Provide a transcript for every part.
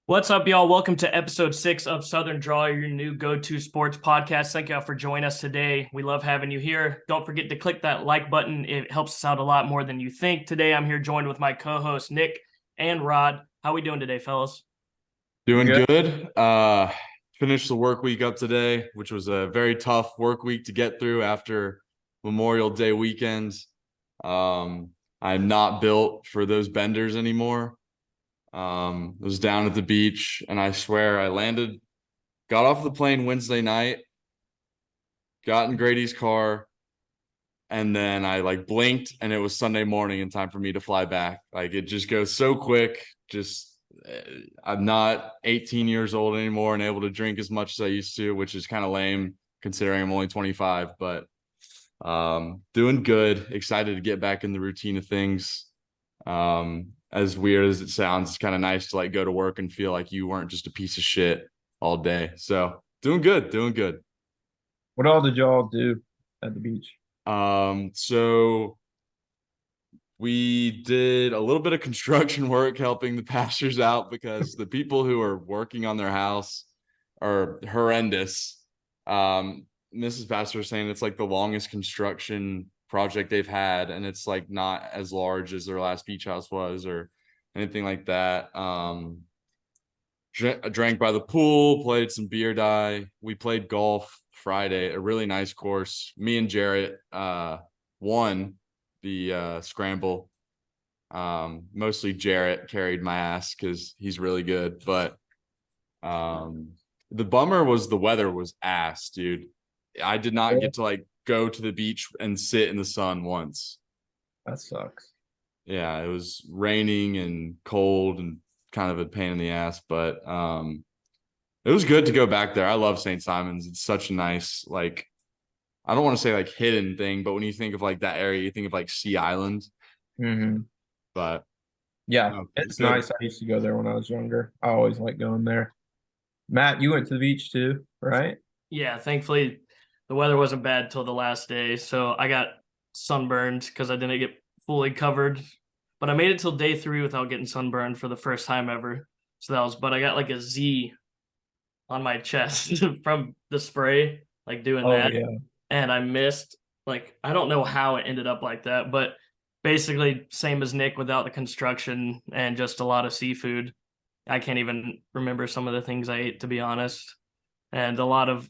What's up, y'all? Welcome to episode 6 of Southern Draw, your new go-to sports podcast. Thank y'all for joining us today. We love having you here. Don't forget to click that like button. It helps us out a lot more than you think. Today, I'm here joined with my co-hosts, Nick and Rod. How we doing today, fellas? Doing Good. good. Finished the work week up today, which was a very tough work week to get through after Memorial Day weekend. I'm not built for those benders anymore. I was down at the beach, and I swear got off the plane Wednesday night, got in Grady's car, and then I blinked, and it was Sunday morning in time for me to fly back. Like, it just goes so quick. I'm not 18 years old anymore and able to drink as much as I used to, which is kind of lame considering I'm only 25, but doing good. Excited to get back in the routine of things. As weird as it sounds, it's kind of nice to go to work and feel like you weren't just a piece of shit all day. So doing good, doing good. What all did y'all do at the beach? So we did a little bit of construction work helping the pastors out because the people who are working on their house are horrendous. Mrs. Pastor was saying it's like the longest construction project they've had, and it's like not as large as their last beach house was or anything like that. Drank by the pool, played some beer die. We played golf Friday, a really nice course. Me and Jarrett won the scramble. Mostly Jarrett carried my ass because he's really good. But the bummer was the weather was ass, dude. I did not get to go to the beach and sit in the sun once. That sucks. Yeah, it was raining and cold and kind of a pain in the ass, but it was good to go back there. I love St. Simon's. It's such a nice, I don't want to say hidden thing, but when you think of that area, you think of Sea Island. Mm-hmm. But Yeah, no, it's good. nice. I used to go there when I was younger. I always like going there. Matt, you went to the beach too, right? Yeah, thankfully, the weather wasn't bad till the last day, so I got sunburned because I didn't get fully covered. But I made it till day 3 without getting sunburned for the first time ever. But I got like a Z on my chest from the spray, doing Oh that. yeah. And I missed, I don't know how it ended up like that, but basically same as Nick without the construction and just a lot of seafood. I can't even remember some of the things I ate, to be honest. And a lot of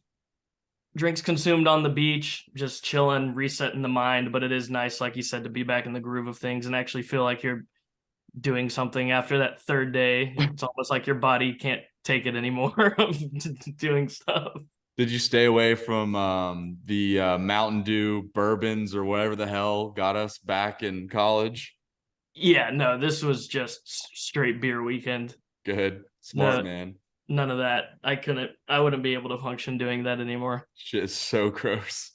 drinks consumed on the beach, just chilling, resetting the mind. But it is nice, like you said, to be back in the groove of things and actually feel like you're doing something after that third day. It's almost like your body can't take it anymore of doing stuff. Did you stay away from the Mountain Dew bourbons or whatever the hell got us back in college? Yeah, no, this was just straight beer weekend. Good. Smart No, man. none of that. I wouldn't be able to function doing that anymore. Shit is so gross.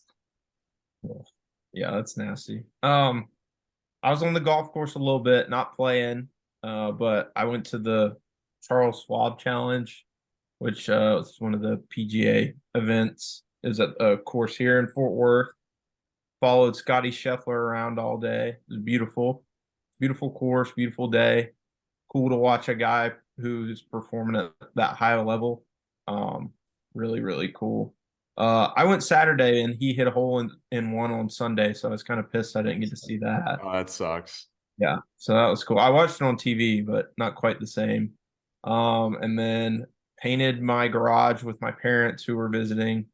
Yeah, that's nasty. I was on the golf course a little bit, not playing, but I went to the Charles Schwab Challenge, which was one of the PGA events. It was at a course here in Fort Worth. Followed Scotty Scheffler around all day. It was beautiful, beautiful course, beautiful day. Cool to watch a guy who's performing at that high level. Really, really cool. I went Saturday and he hit a hole in one on Sunday, so I was kind of pissed I didn't get to see that. Oh, that sucks. Yeah, so that was cool. I watched it on TV, but not quite the same. And then painted my garage with my parents who were visiting.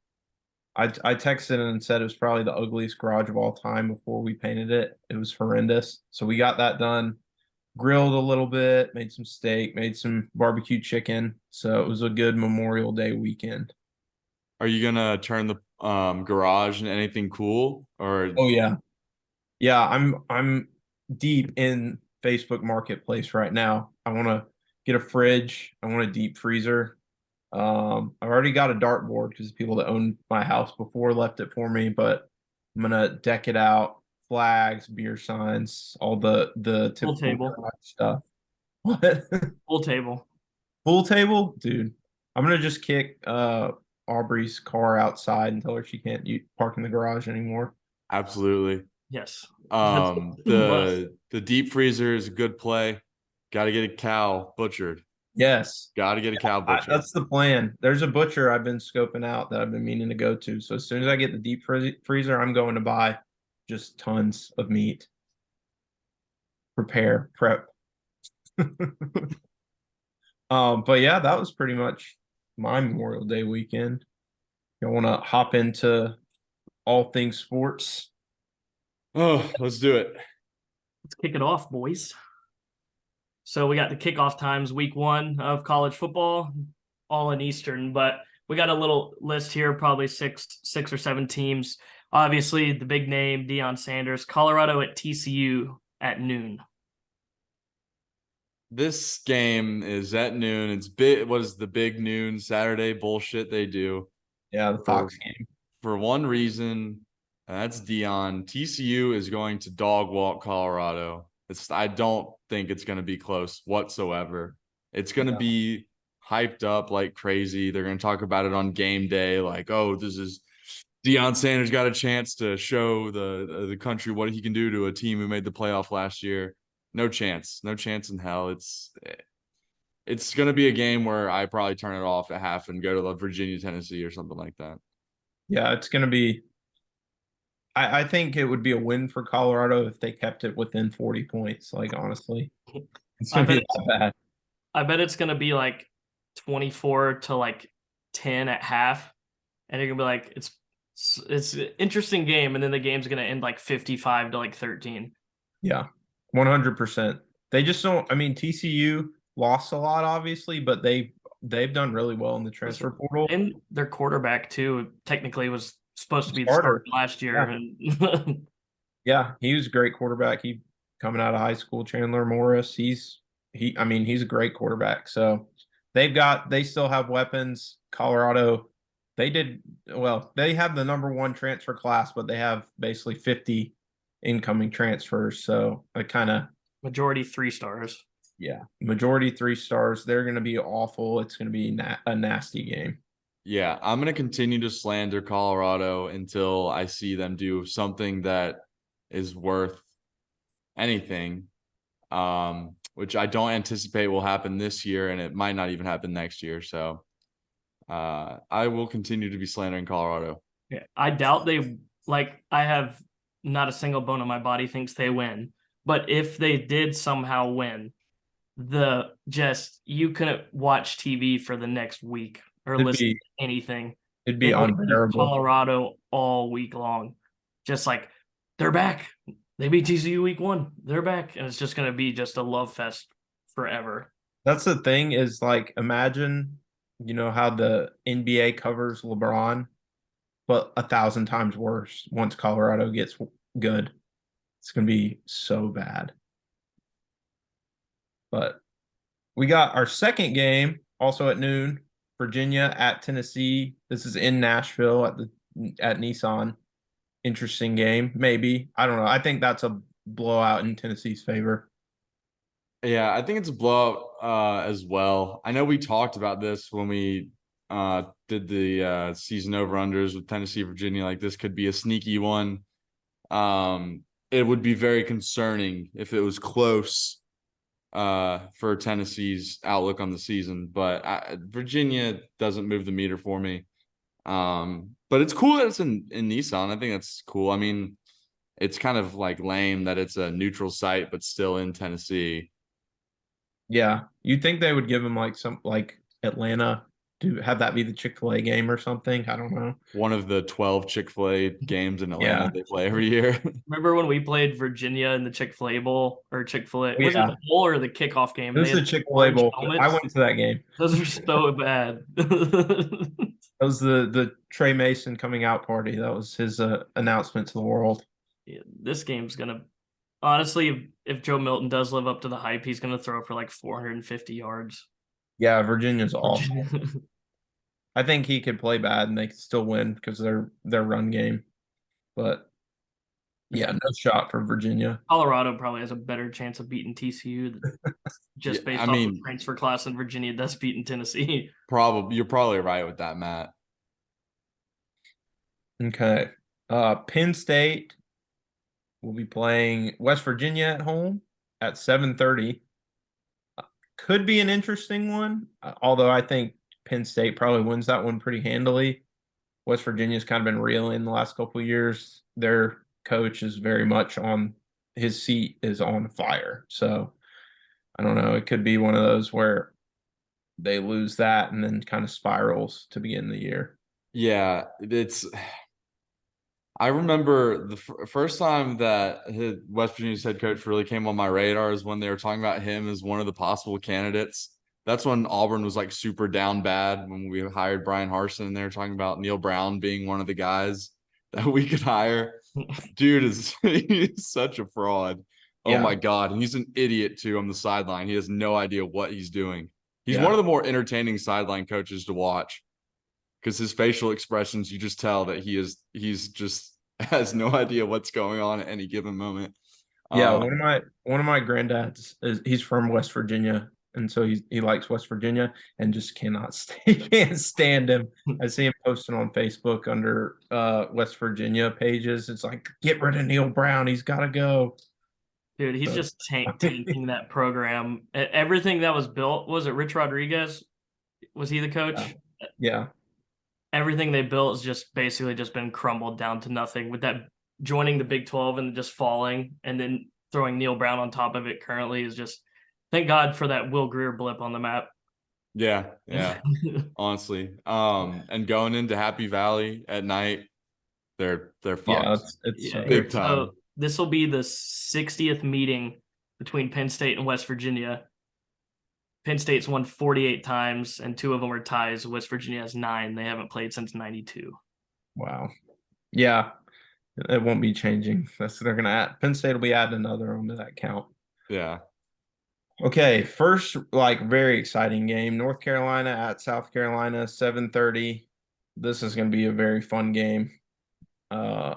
I texted and said it was probably the ugliest garage of all time before we painted it. It was horrendous. So we got that done, grilled a little bit, made some steak, made some barbecue chicken. So it was a good Memorial Day weekend. Are you gonna turn the garage into anything cool or Oh yeah. Yeah, I'm deep in Facebook Marketplace right now. I want to get a fridge. I want a deep freezer. I've already got a dartboard because the people that owned my house before left it for me, but I'm gonna deck it out, flags, beer signs, all the Full typical table. garage stuff. What? Full table. Pool table? Dude. I'm gonna just kick Aubrey's car outside and tell her she can't park in the garage anymore. absolutely? Yes. That's a must. The deep freezer is a good play. Got to get a cow butchered. Yes. Got to get a cow butcher. That's the plan. There's a butcher I've been scoping out that I've been meaning to go to. So as soon as I get the deep freezer, I'm going to buy just tons of meat. Prep. But yeah, that was pretty much my Memorial Day weekend. You want to hop into all things sports? Oh, let's do it. Let's kick it off, boys. So we got the kickoff times, week 1 of college football, all in Eastern, but we got a little list here, probably six or seven teams. Obviously, the big name, Deion Sanders, Colorado at TCU at noon. This game is at noon. It's big. What is the big noon Saturday bullshit they do? Yeah, the Fox game. For one reason, that's Deion. TCU is going to dog walk Colorado. I don't think it's going to be close whatsoever. It's going to be hyped up like crazy. They're going to talk about it on game day, like, oh, this is Deion Sanders got a chance to show the country what he can do to a team who made the playoff last year. No chance in hell. It's going to be a game where I probably turn it off at half and go to the Virginia, Tennessee or something like that. Yeah, it's going to be. I think it would be a win for Colorado if they kept it within 40 points. Like, honestly, it's going to be that bad. I bet it's going to be like 24 to like 10 at half. And you're going to be like, it's an interesting game. And then the game's going to end like 55 to like 13. Yeah, 100%. They just don't. I mean, TCU lost a lot, obviously, but they've done really well in the transfer portal. And their quarterback, too, technically was supposed to be the starter last year. Yeah. Yeah, he was a great quarterback. He coming out of high school, Chandler Morris. He's a great quarterback. So they still have weapons. Colorado, they have the number 1 transfer class, but they have basically 50 incoming transfers. So I kind of majority 3 stars. Yeah, majority 3 stars. They're going to be awful. It's going to be a nasty game. Yeah, I'm going to continue to slander Colorado until I see them do something that is worth anything, which I don't anticipate will happen this year, and it might not even happen next year. So I will continue to be slandering Colorado. Yeah, I doubt I have not a single bone in my body thinks they win. But if they did somehow win, you couldn't watch TV for the next week or listen to anything. It'd be unbearable. Colorado all week long. Just like, they're back. They beat TCU week 1. They're back. And it's just going to be just a love fest forever. That's the thing is, like, imagine, how the NBA covers LeBron, but 1,000 times worse once Colorado gets good. It's going to be so bad. But we got our second game also at noon, Virginia at Tennessee. This is in Nashville at Nissan. Interesting game, maybe. I don't know. I think that's a blowout in Tennessee's favor. Yeah, I think it's a blowout as well. I know we talked about this when we did the season over-unders with Tennessee, Virginia. Like, this could be a sneaky one. It would be very concerning if it was close for Tennessee's outlook on the season, but Virginia doesn't move the meter for me. But it's cool that it's in Nissan. I think that's cool. I mean, it's kind of like lame that it's a neutral site, but still in Tennessee. Yeah, you'd think they would give them like Atlanta to have that be the Chick-fil-A game or something. I don't know. One of the 12 Chick-fil-A games in Atlanta they play every year. Remember when we played Virginia in the Chick-fil-A Bowl or Chick-fil-A? Yeah. Was it the bowl or the kickoff game? It was the Chick-fil-A Bowl. I went to that game. Those are so bad. That was the Trey Mason coming out party. That was his announcement to the world. Yeah, this game's going to – honestly, if Joe Milton does live up to the hype, he's going to throw for like 450 yards. Yeah, Virginia's awful. I think he could play bad and they could still win because their run game. But yeah, no shot for Virginia. Colorado probably has a better chance of beating TCU just based off the transfer class in Virginia that's beating Tennessee. You're probably right with that, Matt. Okay. Penn State will be playing West Virginia at home at 7:30. could be an interesting one. Although I think Penn State probably wins that one pretty handily. West Virginia's kind of been reeling the last couple of years. Their coach is very much on his seat is on fire. So I don't know. It could be one of those where they lose that and then kind of spirals to begin the year. Yeah, I remember the first time that West Virginia's head coach really came on my radar is when they were talking about him as one of the possible candidates. That's when Auburn was like super down bad when we hired Brian Harsin. They were talking about Neil Brown being one of the guys that we could hire. Dude he's such a fraud. Oh Yeah. my God. And he's an idiot too on the sideline. He has no idea what he's doing. He's Yeah. one of the more entertaining sideline coaches to watch because his facial expressions, you just tell that he's just has no idea what's going on at any given moment. Yeah, one of my granddads he's from West Virginia, and so he likes West Virginia and just can't stand him. I see him posting on Facebook under West Virginia pages. It's like, get rid of Neil Brown, he's got to go. Dude, he's just tanking that program. Everything that was built, was it Rich Rodriguez? Was he the coach? Yeah. Everything they built has just basically just been crumbled down to nothing with that joining the Big 12 and just falling and then throwing Neil Brown on top of it currently is just thank God for that Will Greer blip on the map. Yeah, honestly. And going into Happy Valley at night, they're fucked. Yeah, it's big time. So this will be the 60th meeting between Penn State and West Virginia. Penn State's won 48 times, and 2 of them are ties. West Virginia has 9. They haven't played since '92. Wow. Yeah, it won't be changing. They're gonna add. Penn State will be adding another one to that count. Yeah. Okay, first very exciting game. North Carolina at South Carolina, 7:30. This is going to be a very fun game. I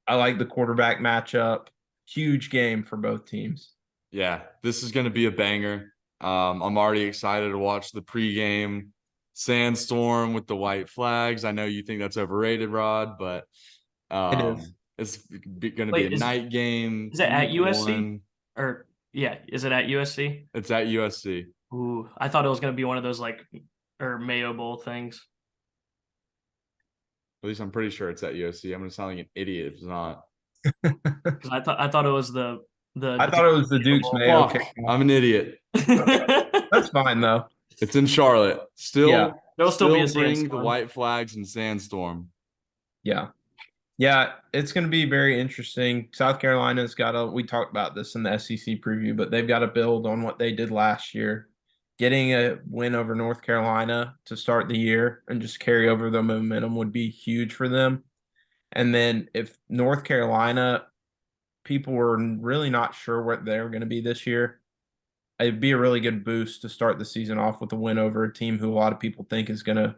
like the quarterback matchup. Huge game for both teams. Yeah, this is going to be a banger. I'm already excited to watch the pregame sandstorm with the white flags. I know you think that's overrated, Rod, but It is. it's going to be a night game. Is it at USC? Or yeah, is it at USC? It's at USC. Ooh, I thought it was going to be one of those Mayo Bowl things. At least I'm pretty sure it's at USC. I'm going to sound like an idiot if it's not. I thought it was the. I thought it was the Duke's Mayo. I'm an idiot. That's fine though. It's in Charlotte. There'll still be a bring the white flags and sandstorm. Yeah. Yeah, it's going to be very interesting. South Carolina's we talked about this in the SEC preview, but they've got to build on what they did last year. Getting a win over North Carolina to start the year and just carry over the momentum would be huge for them. And then if North Carolina, people were really not sure what they're going to be this year, it'd be a really good boost to start the season off with a win over a team who a lot of people think is going to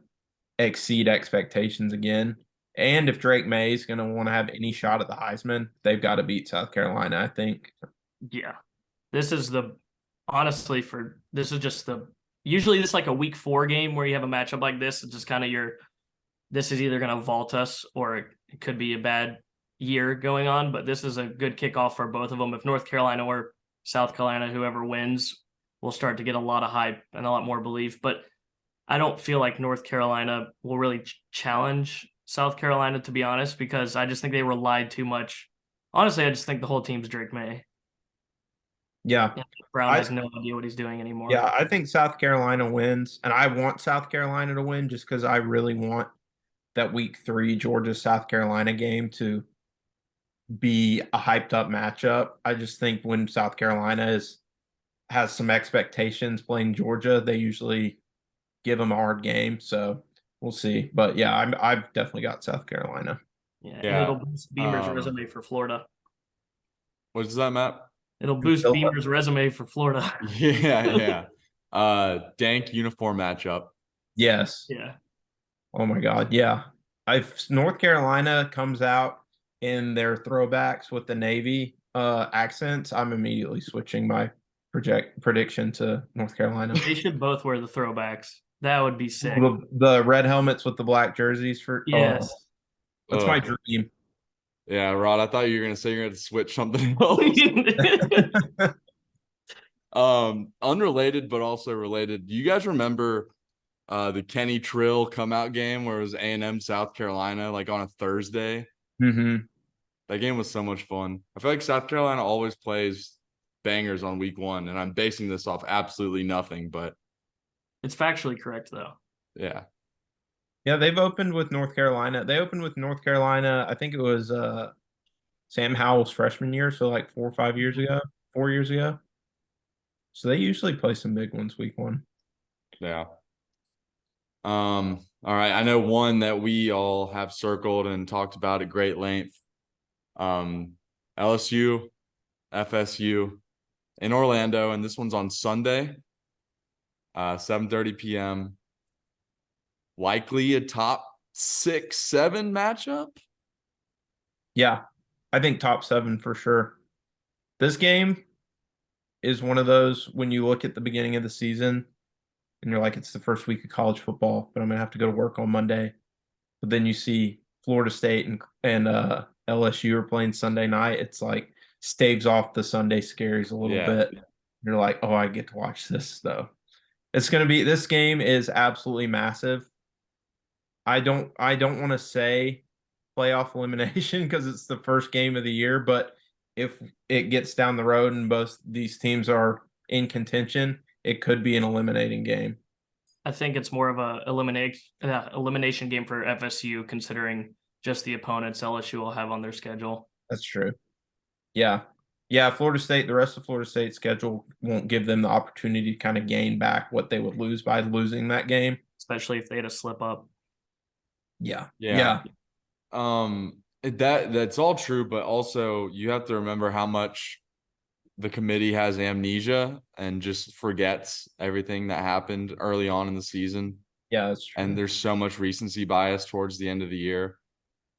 exceed expectations again. And if Drake May is going to want to have any shot at the Heisman, they've got to beat South Carolina, I think. Yeah. This is usually this is like a week 4 game where you have a matchup like this. It's just kind of this is either going to vault us or it could be a bad year going on, but this is a good kickoff for both of them. If North Carolina or South Carolina, whoever wins, will start to get a lot of hype and a lot more belief. But I don't feel like North Carolina will really challenge South Carolina, to be honest, because I just think they relied too much. Honestly, I just think the whole team's Drake May. Yeah. Brown has no idea what he's doing anymore. Yeah, I think South Carolina wins, and I want South Carolina to win just because I really want that week 3 Georgia-South Carolina game to be a hyped up matchup. I just think when South Carolina has some expectations playing Georgia, they usually give them a hard game. So we'll see. But yeah, I've definitely got South Carolina. Yeah. And it'll boost Beamer's resume for Florida. What is that, Matt? It'll boost Beamer's resume for Florida. Yeah. Dank uniform matchup. Yes. Yeah. Oh my God. Yeah. If North Carolina comes out in their throwbacks with the Navy accents, I'm immediately switching my prediction to North Carolina. They should both wear the throwbacks. That would be sick. The red helmets with the black jerseys for yes. That's my dream. Yeah, Rod, I thought you were gonna say you're gonna switch something else. Unrelated but also related. Do you guys remember the Kenny Trill come out game where it was A&M South Carolina like on a Thursday? Mm-hmm. That game was so much fun. I feel like South Carolina always plays bangers on week 1, and I'm basing this off absolutely nothing, but It's factually correct though. yeah. Yeah, they've opened with North Carolina. They opened with North Carolina. I think it was Sam Howell's freshman year, so like 4 or 5 years ago, 4 years ago. So they usually play some big ones week 1. Yeah. All right. I know one that we all have circled and talked about at great length. LSU, FSU in Orlando, and this one's on Sunday, 7:30 p.m. Likely a top 6-7 matchup. Yeah, I think top 7 for sure. This game is one of those when you look at the beginning of the season and you're like, it's the first week of college football, but I'm gonna have to go to work on Monday. But then you see Florida State and LSU are playing Sunday night. It's like staves off the Sunday scaries a little bit. You're like, oh, I get to watch this though. This game is absolutely massive. I don't want to say playoff elimination because it's the first game of the year, but if it gets down the road and both these teams are in contention, it could be an eliminating game. I think it's more of a elimination game for FSU, considering just the opponents LSU will have on their schedule. That's true. Yeah. Yeah, Florida State, the rest of Florida State's schedule won't give them the opportunity to kind of gain back what they would lose by losing that game. Especially if they had a slip up. Yeah. Yeah. That's all true, but also you have to remember how much the committee has amnesia and just forgets everything that happened early on in the season. Yeah, that's true. And there's so much recency bias towards the end of the year.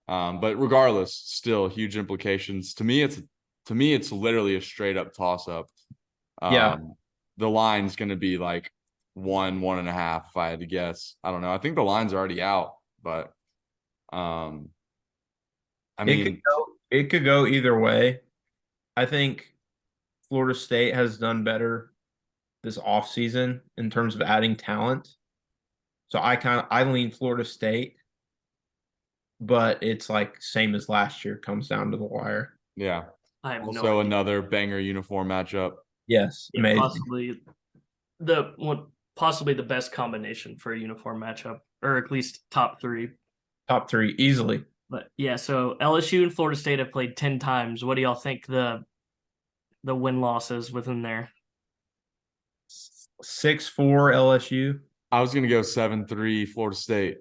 But regardless, still huge implications. To me, it's literally a straight up toss up. The line's going to be like 1.5 if I had to guess. I don't know. I think the line's already out, but I mean, it could go either way. I think Florida State has done better this offseason in terms of adding talent. So I lean Florida State, but it's like same as last year, comes down to the wire. Yeah. I have also no idea. Another banger uniform matchup. Yes, Yeah, amazing. Possibly the best combination for a uniform matchup, or at least top 3. Top 3 easily. But yeah, so LSU and Florida State have played 10 times. What do y'all think the win losses within there? 6-4 LSU. I was gonna go 7-3 Florida State.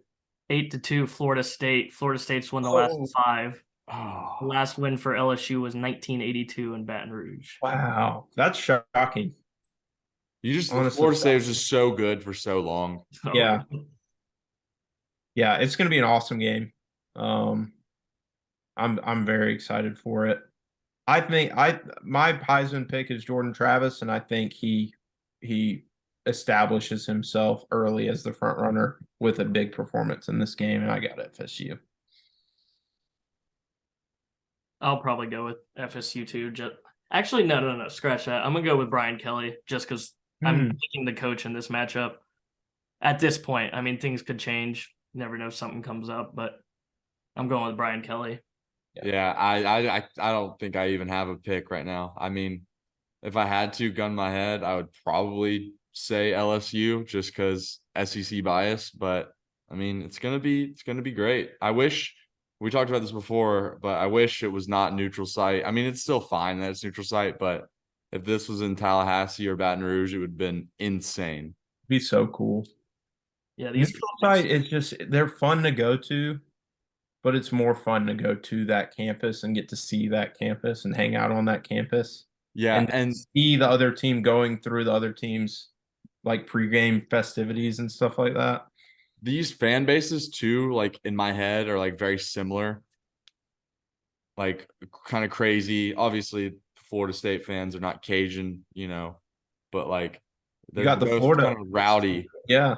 8-2 Florida State. Florida State's won the last 5. Oh. The last win for LSU was 1982 in Baton Rouge. Wow, that's shocking. Florida State was just so good for so long. Yeah. Yeah, it's going to be an awesome game. I'm very excited for it. I think my Heisman pick is Jordan Travis, and I think he establishes himself early as the front runner with a big performance in this game, and I got FSU. I'll probably go with FSU too. Actually, no, scratch that. I'm gonna go with Brian Kelly just because I'm picking the coach in this matchup. At this point, I mean, things could change. You never know, something comes up, but I'm going with Brian Kelly. Yeah, I don't think I even have a pick right now. I mean, if I had to gun my head, I would probably say LSU just because SEC bias. But I mean, it's gonna be great. I wish we talked about this before, but I wish it was not neutral site. I mean, it's still fine that it's neutral site, but if this was in Tallahassee or Baton Rouge, it would have been insane. It'd be so cool. Yeah, neutral site is just they're fun to go to, but it's more fun to go to that campus and get to see that campus and hang out on that campus. Yeah, and see the other team going through the other team's like pregame festivities and stuff like that. These fan bases too, like in my head, are like very similar. Like kind of crazy. Obviously, Florida State fans are not Cajun, but like you got the Florida kind of rowdy. Yeah.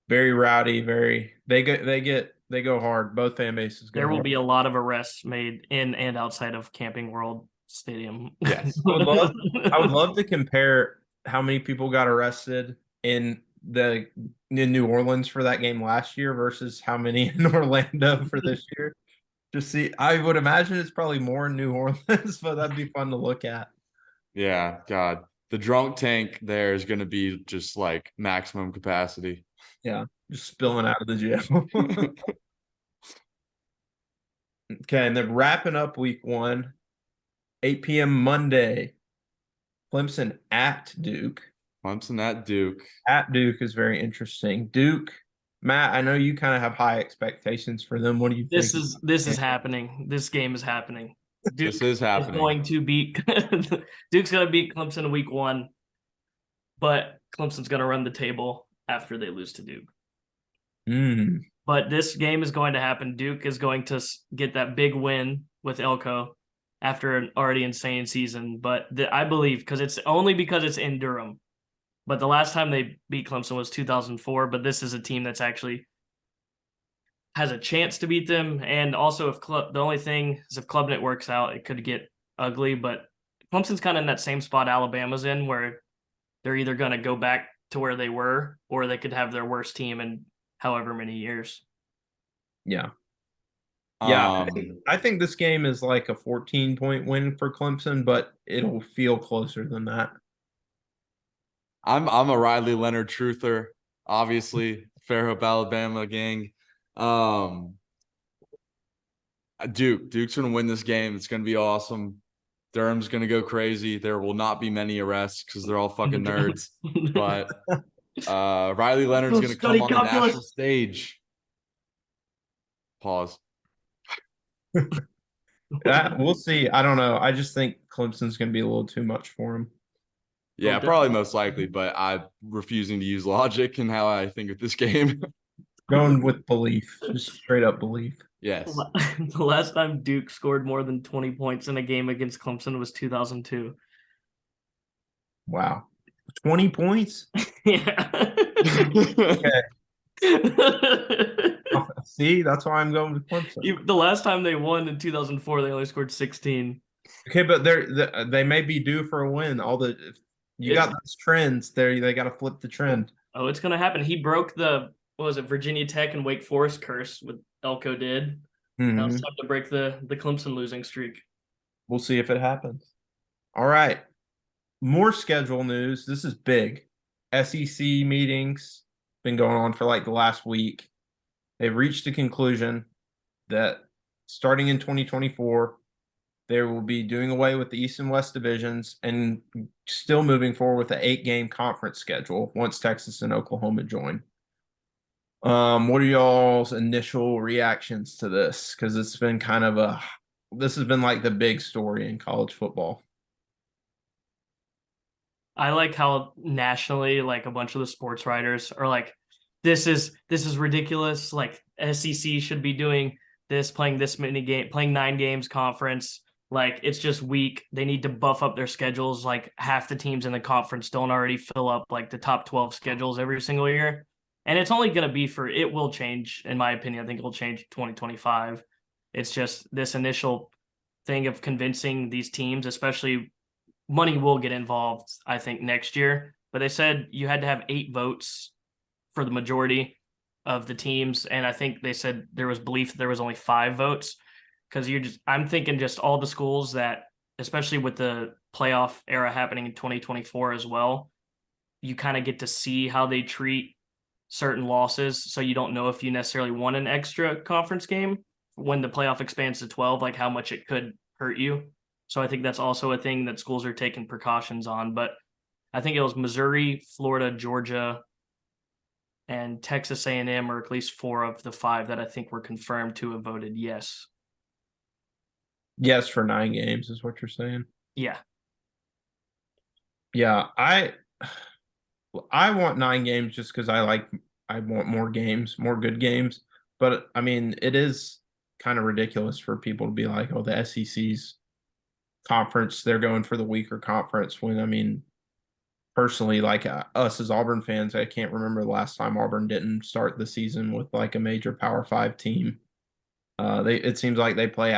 Very rowdy, they go hard. Both fan bases go There will hard. be a lot of arrests made in and outside of Camping World stadium. Yes. I would love to compare how many people got arrested in New Orleans for that game last year versus how many in Orlando for this year. Just see, I would imagine it's probably more in New Orleans, but that'd be fun to look at. Yeah, God. The drunk tank there is going to be just like maximum capacity. Yeah, just spilling out of the jail. Okay, and then wrapping up week 1, 8 p.m. Monday, Clemson at Duke. Clemson at Duke. At Duke is very interesting. Duke, Matt, I know you kind of have high expectations for them. What do you think? This is happening. This game is happening. Duke This is happening. going to beat Duke's going to beat Clemson in week 1, but Clemson's going to run the table after they lose to Duke. But this game is going to happen. Duke is going to get that big win with Elko after an already insane season. But I believe because it's in Durham. But the last time they beat Clemson was 2004. But this is a team that's actually has a chance to beat them. And also, the only thing is if Klubnik works out, it could get ugly. But Clemson's kind of in that same spot Alabama's in, where they're either going to go back to where they were, or they could have their worst team in however many years. Yeah. Yeah, I think this game is like a 14-point win for Clemson, but it'll feel closer than that. I'm a Riley Leonard truther, obviously. Fairhope, Alabama gang. Duke's gonna win this game. It's gonna be awesome. Durham's gonna go crazy. There will not be many arrests because they're all fucking nerds. But Riley Leonard's gonna come on the national stage. Pause. We'll see. I don't know. I just think Clemson's going to be a little too much for him. Yeah, probably most likely, but I'm refusing to use logic in how I think of this game. Going with belief, just straight up belief. Yes. The last time Duke scored more than 20 points in a game against Clemson was 2002. Wow. 20 points? Yeah. Okay. See, that's why I'm going with Clemson. The last time they won in 2004, they only scored 16. Okay, but they may be due for a win. You got those trends there. They got to flip the trend. Oh, it's going to happen. He broke the Virginia Tech and Wake Forest curse with Elko did. Now it's time to break the Clemson losing streak. We'll see if it happens. All right. More schedule news. This is big. SEC meetings been going on for like the last week. They've reached a conclusion that starting in 2024, they will be doing away with the East and West divisions and still moving forward with an 8-game conference schedule once Texas and Oklahoma join. What are y'all's initial reactions to this? Because it's been this has been like the big story in college football. I like how nationally, like a bunch of the sports writers are like, this is ridiculous. Like SEC should be doing this, playing this many games, playing 9 games conference. Like it's just weak. They need to buff up their schedules. Like half the teams in the conference don't already fill up like the top 12 schedules every single year. And it's only going to be it will change, in my opinion. I think it will change 2025. It's just this initial thing of convincing these teams, especially money will get involved, I think, next year. But they said you had to have 8 votes for the majority of the teams. And I think they said there was belief that there was only 5 votes. Because I'm thinking just all the schools that, especially with the playoff era happening in 2024 as well, you kind of get to see how they treat certain losses. So you don't know if you necessarily won an extra conference game when the playoff expands to 12, like how much it could hurt you. So I think that's also a thing that schools are taking precautions on. But I think it was Missouri, Florida, Georgia, and Texas A&M, or at least 4 of the 5 that I think were confirmed to have voted yes. Yes, for 9 games is what you're saying. Yeah. Yeah, I want 9 games just because I want more games, more good games. But I mean, it is kind of ridiculous for people to be like, oh, the SEC's conference, they're going for the weaker conference. When I mean, personally, like us as Auburn fans, I can't remember the last time Auburn didn't start the season with like a major Power 5 team It seems like they play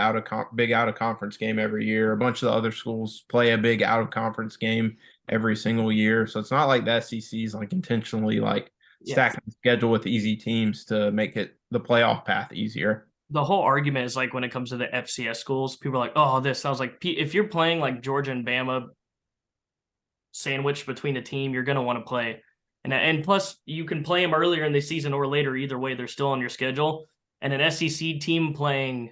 big out of conference game every year. A bunch of the other schools play a big out of conference game every single year. So it's not like the SEC is like intentionally like Yeah. stacking the schedule with easy teams to make it the playoff path easier. The whole argument is like when it comes to the FCS schools, people are like, oh, this sounds like if you're playing like Georgia and Bama sandwiched between a team, you're going to want to play. And plus, you can play them earlier in the season or later. Either way, they're still on your schedule. And an SEC team playing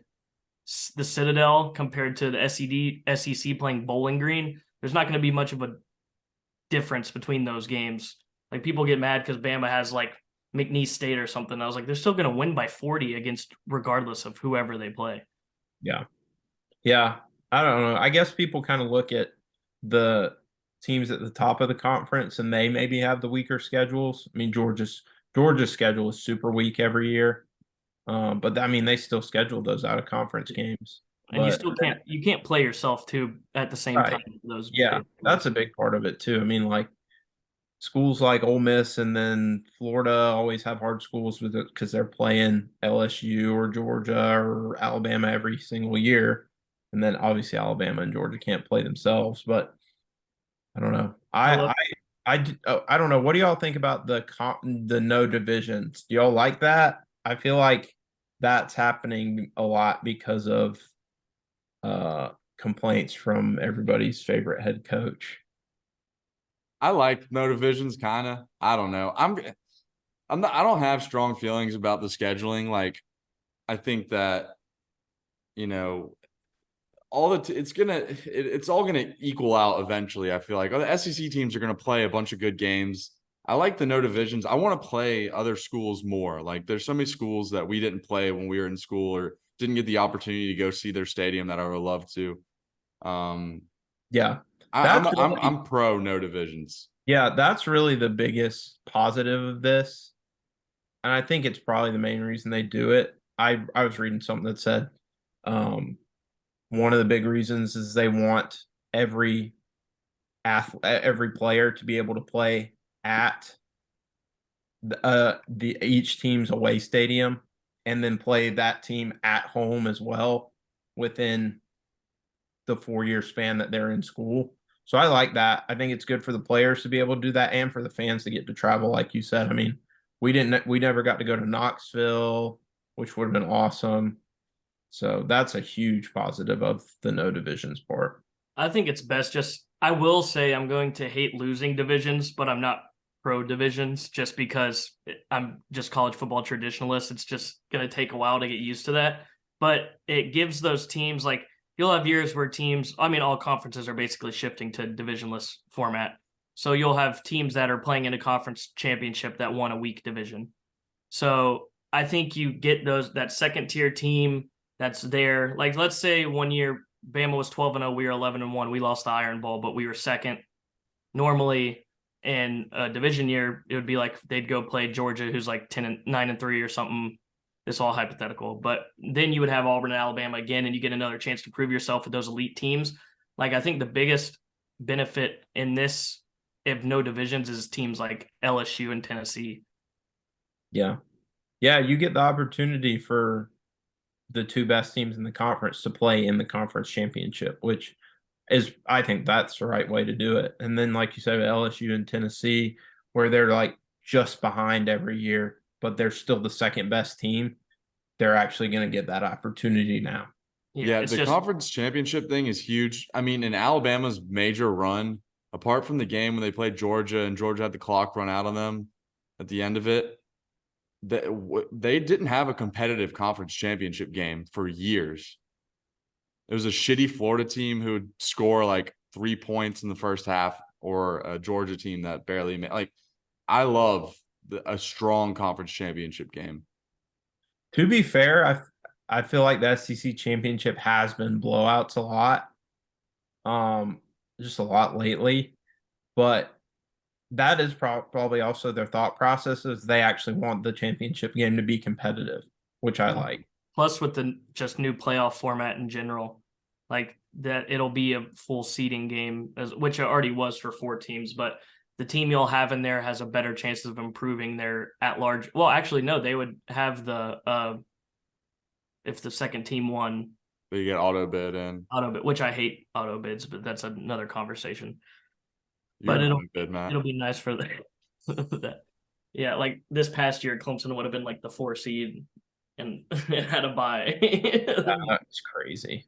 the Citadel compared to the SEC playing Bowling Green, there's not going to be much of a difference between those games. Like people get mad because Bama has like McNeese State or something. I was like, they're still going to win by 40 against regardless of whoever they play. Yeah. Yeah. I don't know. I guess people kind of look at the teams at the top of the conference and they maybe have the weaker schedules. I mean, Georgia's schedule is super weak every year. But I mean, they still schedule those out of conference games. And you But still can't play yourself too at the same right. time. Those Yeah, that's a big part of it too. I mean, like schools like Ole Miss and then Florida always have hard schools with it because they're playing LSU or Georgia or Alabama every single year. And then obviously Alabama and Georgia can't play themselves, but I don't know. I don't know. What do y'all think about the no divisions? Do y'all like that? I feel like that's happening a lot because of complaints from everybody's favorite head coach. I like no divisions, kind of. I don't know. I'm not. I don't have strong feelings about the scheduling. Like, I think that you know it's all gonna equal out eventually. I feel like the SEC teams are gonna play a bunch of good games. I like the no divisions. I want to play other schools more. Like, there's so many schools that we didn't play when we were in school or didn't get the opportunity to go see their stadium that I would love to. Yeah, I'm pro no divisions. yeah, that's really the biggest positive of this, and I think it's probably the main reason they do it. I was reading something that said one of the big reasons is they want every player to be able to play at the each team's away stadium and then play that team at home as well within the 4-year span that they're in school. So I like that. I think it's good for the players to be able to do that and for the fans to get to travel, like you said. I mean, we never got to go to Knoxville, which would have been awesome. So that's a huge positive of the no divisions part. I think it's best I will say I'm going to hate losing divisions, but I'm not pro divisions just because I'm just college football traditionalist. It's just going to take a while to get used to that. But it gives those teams like you'll have years where teams, I mean, all conferences are basically shifting to divisionless format. So you'll have teams that are playing in a conference championship that won a weak division. So I think you get that second tier team that's there. Like, let's say one year Bama was 12-0, we were 11-1. We lost the Iron Bowl, but we were second. Normally, in a division year, it would be like they'd go play Georgia, who's like 9-3 or something. It's all hypothetical, but then you would have Auburn and Alabama again, and you get another chance to prove yourself with those elite teams. Like, I think the biggest benefit in this, if no divisions, is teams like LSU and Tennessee. Yeah, yeah, you get the opportunity for the two best teams in the conference to play in the conference championship, which is, I think that's the right way to do it. And then, like you said, LSU and Tennessee, where they're like just behind every year, but they're still the second best team, they're actually going to get that opportunity now. Yeah, the conference championship thing is huge. I mean, in Alabama's major run, apart from the game when they played Georgia and Georgia had the clock run out on them at the end of it, they didn't have a competitive conference championship game for years. It was a shitty Florida team who would score like 3 points in the first half, or a Georgia team that barely made. Like, I love a strong conference championship game. To be fair, I feel like the SEC championship has been blowouts a lot, just a lot lately. But that is probably also their thought process is they actually want the championship game to be competitive, which I like. Plus, with the just new playoff format in general, like that, it'll be a full seeding game, which it already was for 4 teams, but the team you'll have in there has a better chance of improving their at-large. Well, actually, no, they would have if the second team won, you get auto bid in. auto bid, which I hate auto bids, but that's another conversation. You're But an auto bid, Matt. it'll be nice for that. Yeah, like this past year, Clemson would have been like the 4 seed and it had a bye. That's crazy.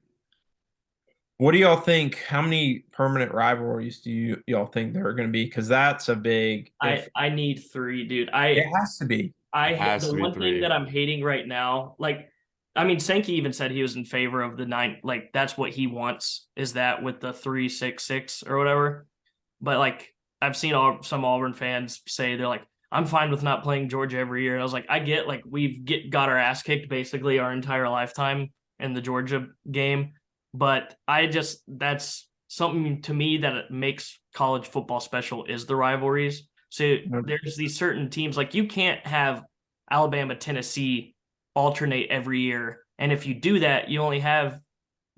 What do y'all think? How many permanent rivalries do y'all think there are going to be? Because that's a big. I need 3, dude. It has to be. The one thing that I'm hating right now, like, I mean, Sankey even said he was in favor of the 9. Like, that's what he wants, is that with the 3-6-6 or whatever. But like, I've seen some Auburn fans say they're like, I'm fine with not playing Georgia every year. And I was like, I get, like, we've got our ass kicked basically our entire lifetime in the Georgia game. But that's something to me that makes college football special, is the rivalries. So there's these certain teams, like you can't have Alabama, Tennessee alternate every year. And if you do that, you only have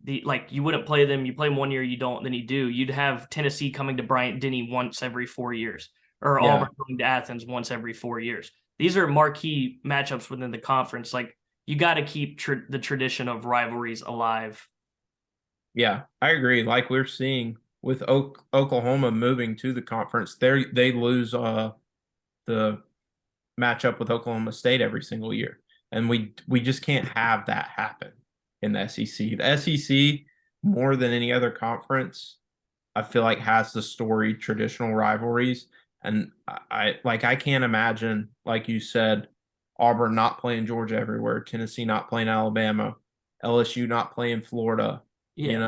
you wouldn't play them. You play them one year, you don't, then you do. You'd have Tennessee coming to Bryant-Denny once every 4 years, or Auburn going to Athens once every 4 years. These are marquee matchups within the conference. Like, you got to keep the tradition of rivalries alive. Yeah, I agree. Like we're seeing with Oklahoma moving to the conference, they lose the matchup with Oklahoma State every single year, and we just can't have that happen in the SEC. The SEC, more than any other conference, I feel like has the storied traditional rivalries, and I can't imagine, like you said, Auburn not playing Georgia everywhere, Tennessee not playing Alabama, LSU not playing Florida. Yeah. You know?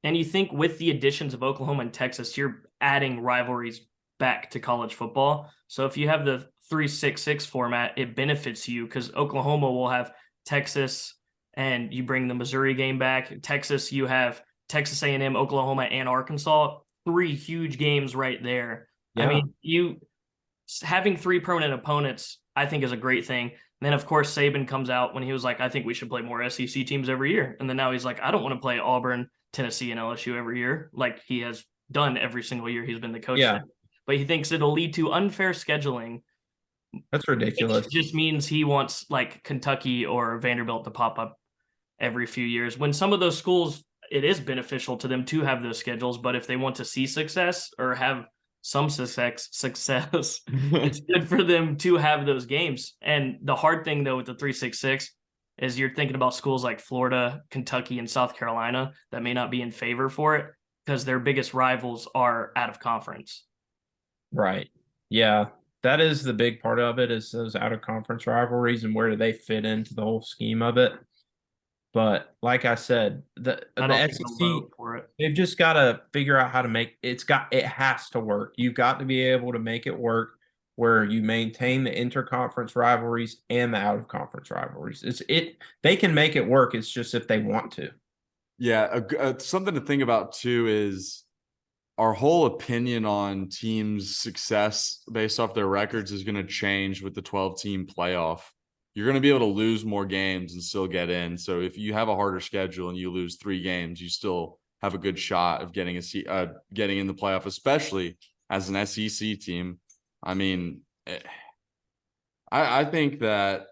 And you think with the additions of Oklahoma and Texas, you're adding rivalries back to college football. So if you have the 3-6-6 format, it benefits you because Oklahoma will have Texas, and you bring the Missouri game back. Texas, you have Texas A&M, Oklahoma, and Arkansas. 3 huge games right there. Yeah. I mean, having 3 permanent opponents, I think, is a great thing. And then, of course, Saban comes out when he was like, I think we should play more SEC teams every year. And then now he's like, I don't want to play Auburn, Tennessee, and LSU every year, like he has done every single year he's been the coach. Yeah. But he thinks it'll lead to unfair scheduling. That's ridiculous. It just means he wants like Kentucky or Vanderbilt to pop up every few years. When some of those schools, it is beneficial to them to have those schedules. But if they want to see success or have some success, it's good for them to have those games. And the hard thing, though, with the 3-6-6 is you're thinking about schools like Florida, Kentucky, and South Carolina that may not be in favor for it because their biggest rivals are out of conference. Right. Yeah. That is the big part of it, is those out of conference rivalries and where do they fit into the whole scheme of it. But like I said, the SEC, they've just got to figure out how to make it has to work. You've got to be able to make it work where you maintain the interconference rivalries and the out of conference rivalries. They can make it work. It's just if they want to. Yeah. Something to think about too is our whole opinion on teams' success based off their records is going to change with the 12-team playoff. You're going to be able to lose more games and still get in. So if you have a harder schedule and you lose 3 games, you still have a good shot of getting getting in the playoff, especially as an SEC team. I mean, I think that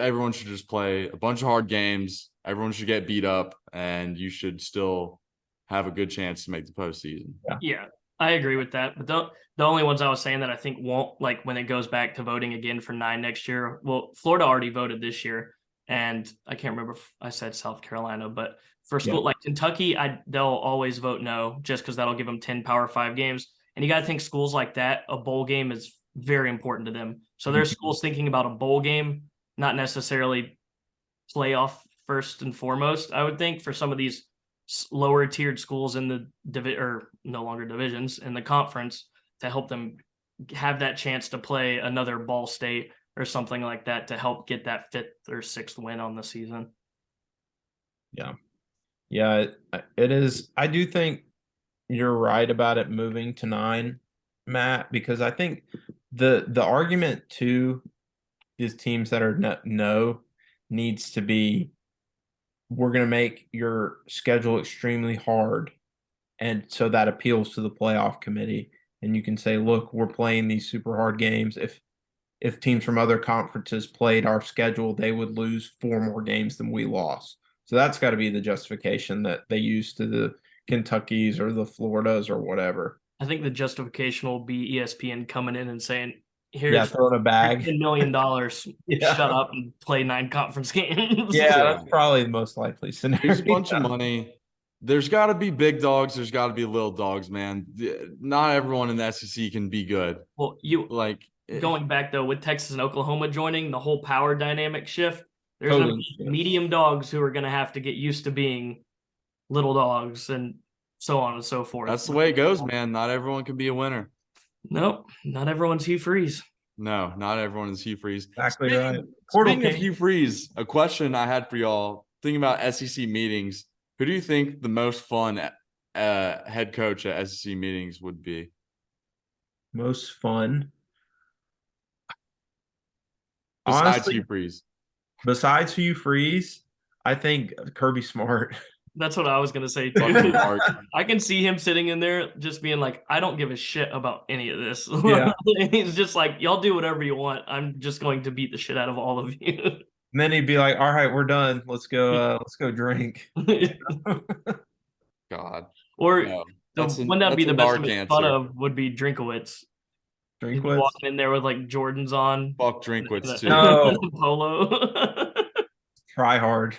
everyone should just play a bunch of hard games. Everyone should get beat up, and you should still have a good chance to make the postseason. Yeah, I agree with that. But the only ones I was saying that I think won't, like when it goes back to voting again for 9 next year. Well, Florida already voted this year, and I can't remember if I said South Carolina, but for school like Kentucky, they'll always vote no, just because that'll give them 10 Power 5 games. And you got to think schools like that, a bowl game is very important to them. So there's schools thinking about a bowl game, not necessarily playoff first and foremost. I would think for some of these lower tiered schools in the or no longer divisions in the conference, to help them have that chance to play another Ball State or something like that to help get that 5th or 6th win on the season. Yeah, it is. I do think you're right about it moving to 9, Matt, because I think the argument to these teams that are no needs to be, we're going to make your schedule extremely hard. And so that appeals to the playoff committee. And you can say, look, we're playing these super hard games. if teams from other conferences played our schedule, they would lose 4 more games than we lost. So that's got to be the justification that they use to the Kentuckys or the Floridas or whatever. I think the justification will be ESPN coming in and saying, Yeah, here's throwing a bag. $10 million. Yeah. Shut up and play 9 conference games. Yeah, that's probably the most likely scenario. There's a bunch of money. There's got to be big dogs. There's got to be little dogs, man. Not everyone in the SEC can be good. Well, going back though with Texas and Oklahoma joining, the whole power dynamic shift. There's going to be medium dogs who are going to have to get used to being little dogs and so on and so forth. That's the way it goes, man. Not everyone can be a winner. Nope, not everyone's Hugh Freeze. No, not everyone is Hugh Freeze. Exactly right. Speaking of Hugh Freeze, a question I had for y'all, thinking about SEC meetings, who do you think the most fun head coach at SEC meetings would be? Most fun? Besides Honestly, Hugh Freeze. Besides Hugh Freeze, I think Kirby Smart. That's what I was going to say. I can see him sitting in there just being like, I don't give a shit about any of this. Yeah. He's just like, y'all do whatever you want. I'm just going to beat the shit out of all of you. And then he'd be like, all right, we're done. Let's go drink. God. Or no, the one that would be the best to make fun of would be Drinkowitz. Drinkowitz? Walking in there with like Jordans on. Fuck Drinkowitz too. No. Polo. Try hard.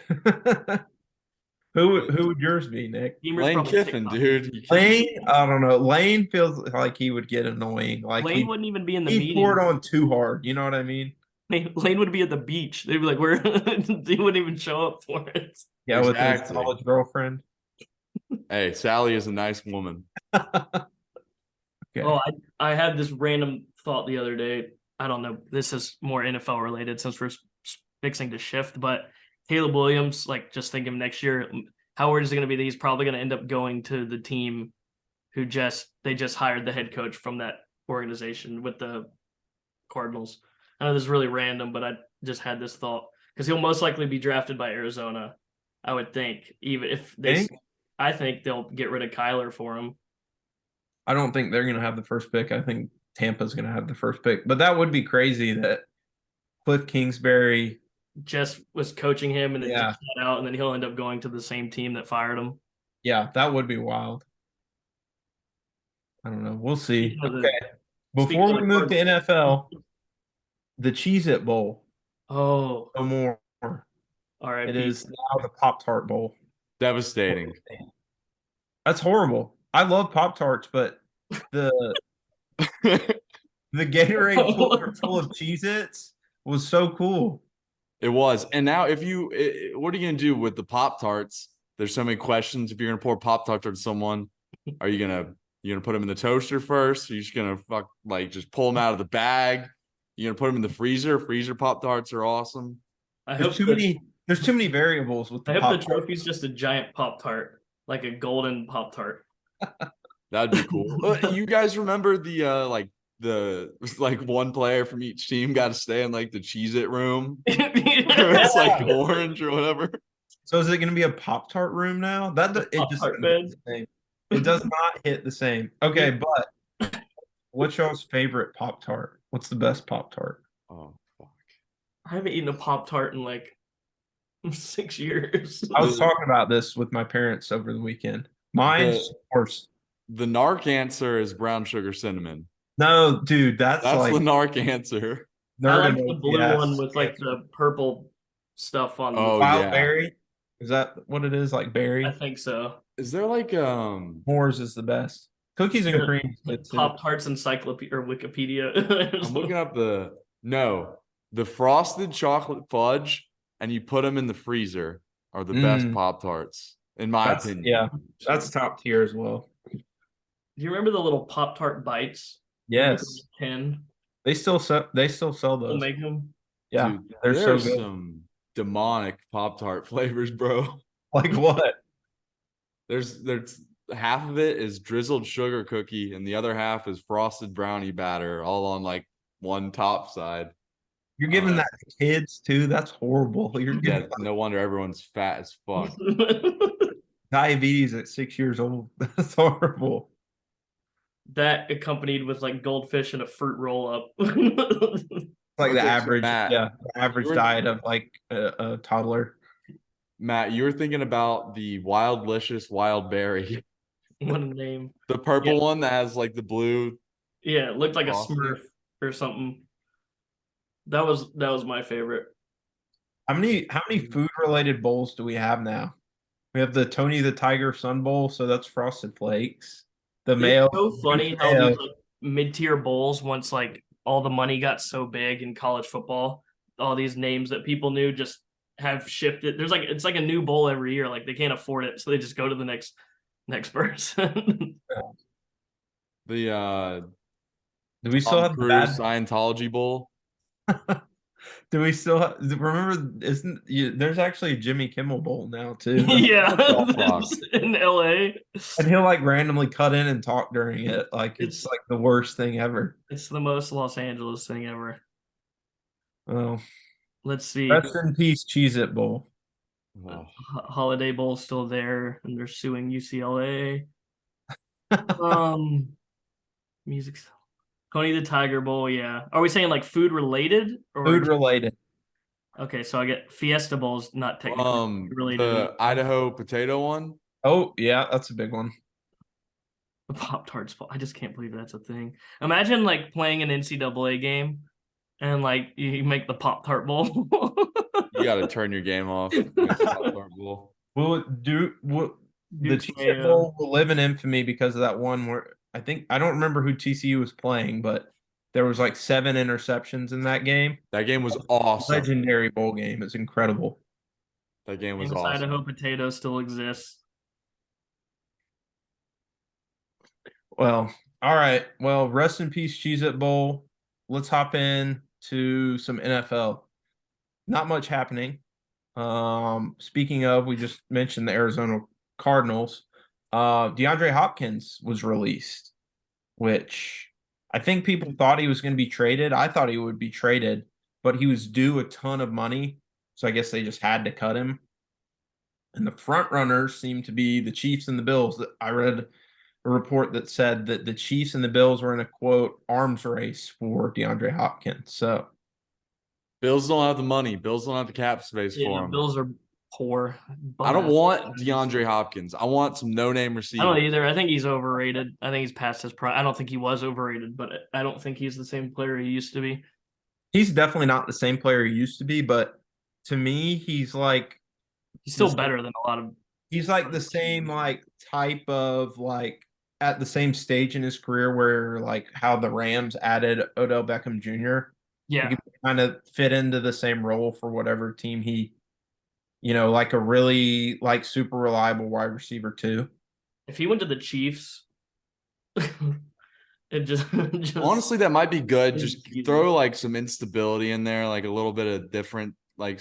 Who would yours be, Nick? Lane Kiffin, dude. Lane, I don't know. Lane feels like he would get annoying. Like Lane wouldn't even be in the meeting. He poured on too hard. You know what I mean? Lane would be at the beach. They'd be like, "Where?" He wouldn't even show up for it. Yeah, exactly. With his college girlfriend. Hey, Sally is a nice woman. Okay. Oh, I had this random thought the other day. I don't know. This is more NFL related since we're fixing to shift, but Caleb Williams, like just think of next year, how weird is it going to be that he's probably going to end up going to the team who they just hired the head coach from that organization with the Cardinals. I know this is really random, but I just had this thought because he'll most likely be drafted by Arizona. I would think, even if I think they'll get rid of Kyler for him. I don't think they're going to have the first pick. I think Tampa's going to have the first pick, but that would be crazy that Cliff Kingsbury just was coaching him and then just got out, and then he'll end up going to the same team that fired him. Yeah, that would be wild. I don't know. We'll see. Okay. Before we move to NFL, the Cheez-It Bowl. Oh. No more. All right. It is now the Pop-Tart Bowl. Devastating. That's horrible. I love Pop-Tarts, but the Gatorade full of Cheez-Its was so cool. It was. And now what are you going to do with the Pop-Tarts? There's so many questions. If you're going to pour Pop-Tarts on someone, are you going to put them in the toaster first? Are you just going to just pull them out of the bag? You're going to put them in the freezer? Freezer Pop-Tarts are awesome. There's too many variables with the Pop-Tart. I hope the trophy's just a giant Pop-Tart, like a golden Pop-Tart. That'd be cool. You guys remember the one player from each team got to stay in like the Cheez-It room? It's like orange or whatever. So is it going to be a Pop-Tart room now? It does not hit the same. Okay, but what's y'all's favorite Pop-Tart? What's the best Pop-Tart? Oh, fuck. I haven't eaten a Pop-Tart in like 6 years. I was talking about this with my parents over the weekend. Mine's worse. The narc answer is brown sugar cinnamon. No, dude, that's like the narc answer. I like the blue one with like the purple stuff on. Oh, wild berry. Is that what it is? Like berry? I think so. Is there like Moore's is the best. Cookies and cream. Pop-Tarts Encyclopedia or Wikipedia. I'm looking up the frosted chocolate fudge, and you put them in the freezer are the best Pop-Tarts, in my opinion. Yeah, that's top tier as well. Do you remember the little Pop-Tart bites? Yes. 10. They still sell those. They'll make them. Yeah, dude, they're so good. Some demonic Pop-Tart flavors, bro. Like what? There's half of it is drizzled sugar cookie, and the other half is frosted brownie batter, all on like one top side. You're giving that to kids too? That's horrible. No wonder everyone's fat as fuck. Diabetes at 6 years old. That's horrible. That accompanied with like goldfish and a fruit roll up. like the Okay, so average, Matt, the average you were diet of like a toddler. Matt, you were thinking about the Wildlicious Wild Berry, What a name. the Yeah, purple one that has like the blue yeah, it looked like a frosting. Smurf or something. That was my favorite. How many food related bowls do we have now? We have the Tony the Tiger Sun Bowl, so that's Frosted Flakes. The It's mayo, so funny how these mayo. like mid-tier bowls, once like all the money got so big in college football, all these names that people knew just have shifted. There's like it's like a new bowl every year. Like they can't afford it, so they just go to the next person. The Do we still Tom have the Cruise bad? Scientology Bowl. Do we still remember? There's actually a Jimmy Kimmel Bowl now too, Yeah, Oh, fuck. in LA. and he'll like randomly cut in and talk during it. Like it's It's like the worst thing ever. it's the most Los Angeles thing ever. Oh, Let's see. rest in peace, Cheez It Bowl. Oh. Holiday Bowl's still there, and they're suing UCLA. Um, music. Coney the Tiger Bowl, yeah. Are we saying like food related or Food related. okay? So I get Fiesta Bowl's not technically related. The Idaho potato one. Oh yeah, that's a big one. The Pop Tarts Bowl. I just can't believe that's a thing. Imagine like playing an NCAA game and like you make the Pop Tart Bowl. You got to turn your game off. Make the Pop-Tart Bowl. The Duke's Cheez It mayo. Bowl will live in infamy because of that one where I don't remember who TCU was playing, but there was like 7 interceptions in that game. That game was awesome. Legendary bowl game. It's incredible. That game was Famous awesome. Idaho potato still exists. Well, all right. Well, rest in peace, Cheez It Bowl. Let's hop in to some NFL. Not much happening. Speaking of, we just mentioned the Arizona Cardinals. DeAndre Hopkins was released, which I think people thought he was going to be traded. I thought he would be traded, but he was due a ton of money. So I guess they just had to cut him. And the front runners seem to be the Chiefs and the Bills. I read a report that said that the Chiefs and the Bills were in a quote arms race for DeAndre Hopkins. So Bills don't have the money. Bills don't have the cap space Yeah, for the him. Bills are poor. I don't want DeAndre Hopkins. I want some no-name I receiver. don't either. I think he's overrated. I think he's past his prime. I don't think he was overrated, but I don't think he's the same player he used to be. he's definitely not the same player he used to be, but to me, he's like He's still better than a lot of. he's like the same like type of like at the same stage in his career where like how the Rams added Odell Beckham Jr. He Yeah, could kind of fit into the same role for whatever team like a really like super reliable wide receiver too. if he went to the Chiefs, it just Honestly, that might be good. Just easy. throw like some instability in there, like a little bit of different. Like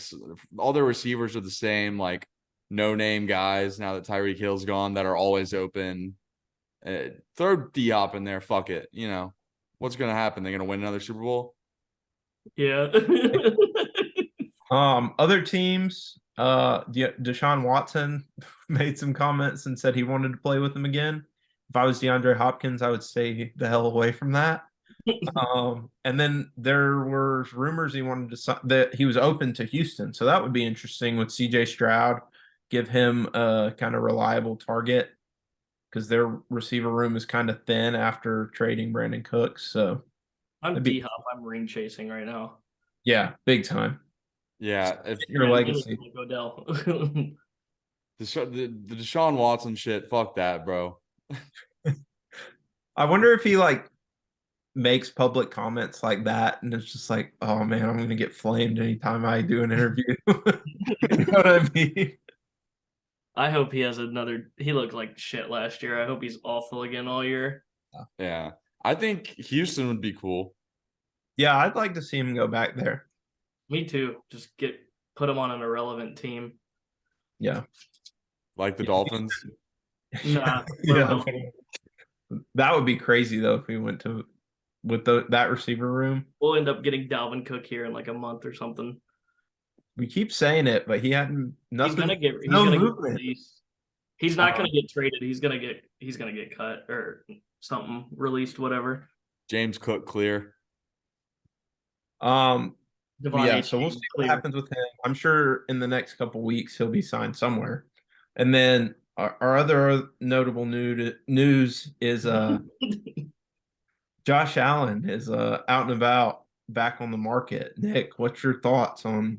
all their receivers are the same, like no-name guys. Now that Tyreek Hill's gone, that are always open. Throw D-Hop in there. Fuck it. What's gonna happen? They're gonna win another Super Bowl. Yeah. Other teams, Deshaun Watson made some comments and said he wanted to play with him again. If I was DeAndre Hopkins, I would stay the hell away from that. And then there were rumors that he was open to Houston, so that would be interesting with CJ Stroud, give him a kind of reliable target because their receiver room is kind of thin after trading Brandon Cooks. So I'm D-Hop. I'm ring chasing right now. yeah, big time. Yeah, if Your legacy. Odell. the Deshaun Watson shit, fuck that, bro. I wonder if he like makes public comments like that and it's just like, oh man, I'm gonna get flamed anytime I do an interview. You know what I mean? I hope he has another. He looked like shit last year. I hope he's awful again all year. Yeah, I think Houston would be cool. Yeah, I'd like to see him go back there. Me too. Just put him on an irrelevant team. Yeah. Like the Dolphins. Nah. Yeah. That would be crazy though if we went with that receiver room. We'll end up getting Dalvin Cook here in like a month or something. We keep saying it, but he hadn't nothing. He's gonna get movement. released. He's not gonna get traded. He's gonna get cut or something, released, whatever. James Cook clear. Devon Yeah, so we'll Achane, see what clear. happens with him. I'm sure in the next couple weeks he'll be signed somewhere. And then our other notable news is Josh Allen is out and about back on the market. Nick, what's your thoughts on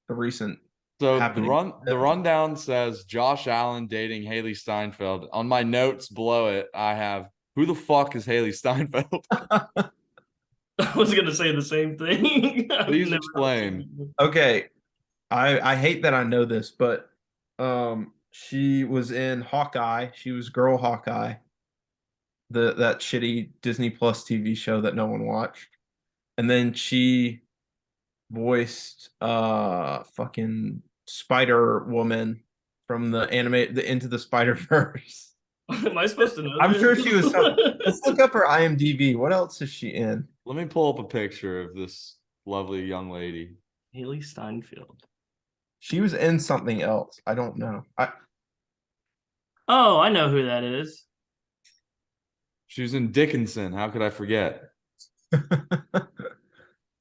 the recent So happening? the rundown says Josh Allen dating Haley Steinfeld. On my notes below it, I have who the fuck is Haley Steinfeld? I was gonna say the same thing. I've Please never explain. Okay, I hate that I know this, but she was in Hawkeye. She was Girl Hawkeye, that shitty Disney Plus TV show that no one watched. And then she voiced fucking Spider Woman from the Into the Spider Verse. Am I supposed to know I'm this? sure she was. Let's look up her IMDb. What else is she in? Let me pull up a picture of this lovely young lady. Haley Steinfeld. She was in something else. I don't know. Oh, I know who that is. She was in Dickinson. How could I forget?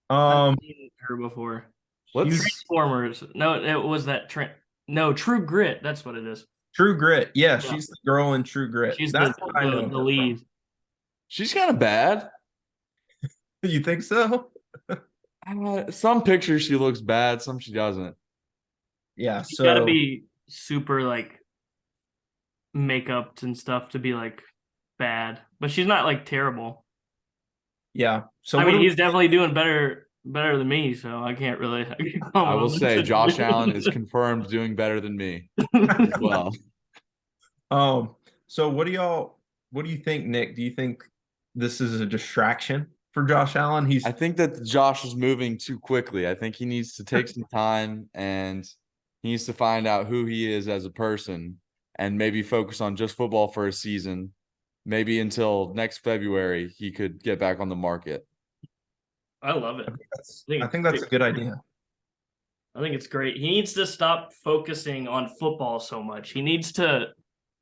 I've seen her before. Let's Transformers. No, it was that No, True Grit. That's what it is. True Grit. Yeah, Yeah. she's the girl in True Grit. She's That's what I know. the lead. She's kind of bad. You think so? Some pictures she looks bad, some she doesn't. Yeah, She's so got to be super like makeup and stuff to be like bad, but she's not like terrible. yeah. So I what mean, do he's definitely doing better than me, so I can't really. I will say Josh Allen is confirmed doing better than me as well. So what do you think, Nick? Do you think this is a distraction for Josh Allen? I think that Josh is moving too quickly. I think he needs to take some time and he needs to find out who he is as a person and maybe focus on just football for a season. Maybe until next February, he could get back on the market. I love it. I think that's a good idea. I think it's great. He needs to stop focusing on football so much. He needs to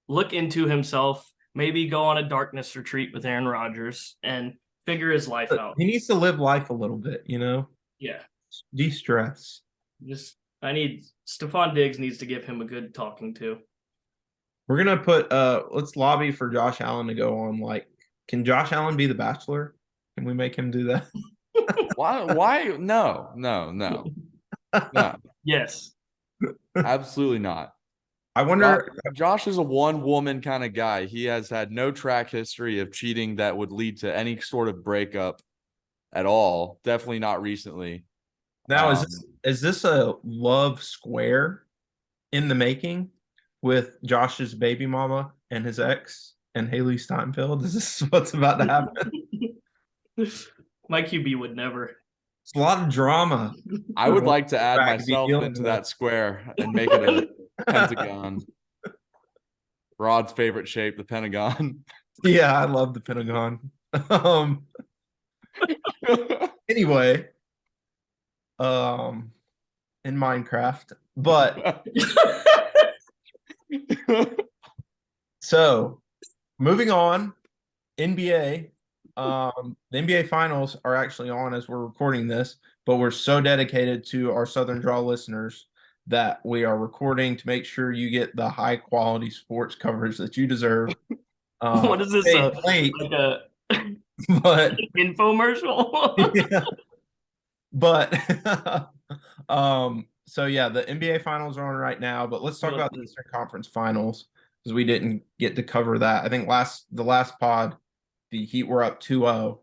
look into himself, maybe go on a darkness retreat with Aaron Rodgers and figure his life out. He needs to live life a little bit, you know? Yeah. De-stress. Stephon Diggs needs to give him a good talking to. We're gonna put let's lobby for Josh Allen to go on. Like, can Josh Allen be the Bachelor? Can we make him do that? Why? No. Yes. Absolutely not. I wonder. Josh is a one-woman kind of guy. He has had no track history of cheating that would lead to any sort of breakup at all. Definitely not recently. Now, is this a love square in the making with Josh's baby mama and his ex and Haley Steinfeld? Is this what's about to happen? My QB would never. It's a lot of drama. I would like to add Back to be myself dealing into with. that square and make it a pentagon. Rod's favorite shape, the Pentagon. Yeah, I love the Pentagon. Anyway, in Minecraft, but so moving on, NBA. The NBA finals are actually on as we're recording this, but we're so dedicated to our Southern Draw listeners that we are recording to make sure you get the high quality sports coverage that you deserve. What is this? Like a but infomercial? yeah. But so yeah, the NBA finals are on right now, but let's talk about the Eastern Conference finals because we didn't get to cover that. I think the last pod, the Heat were up 2-0,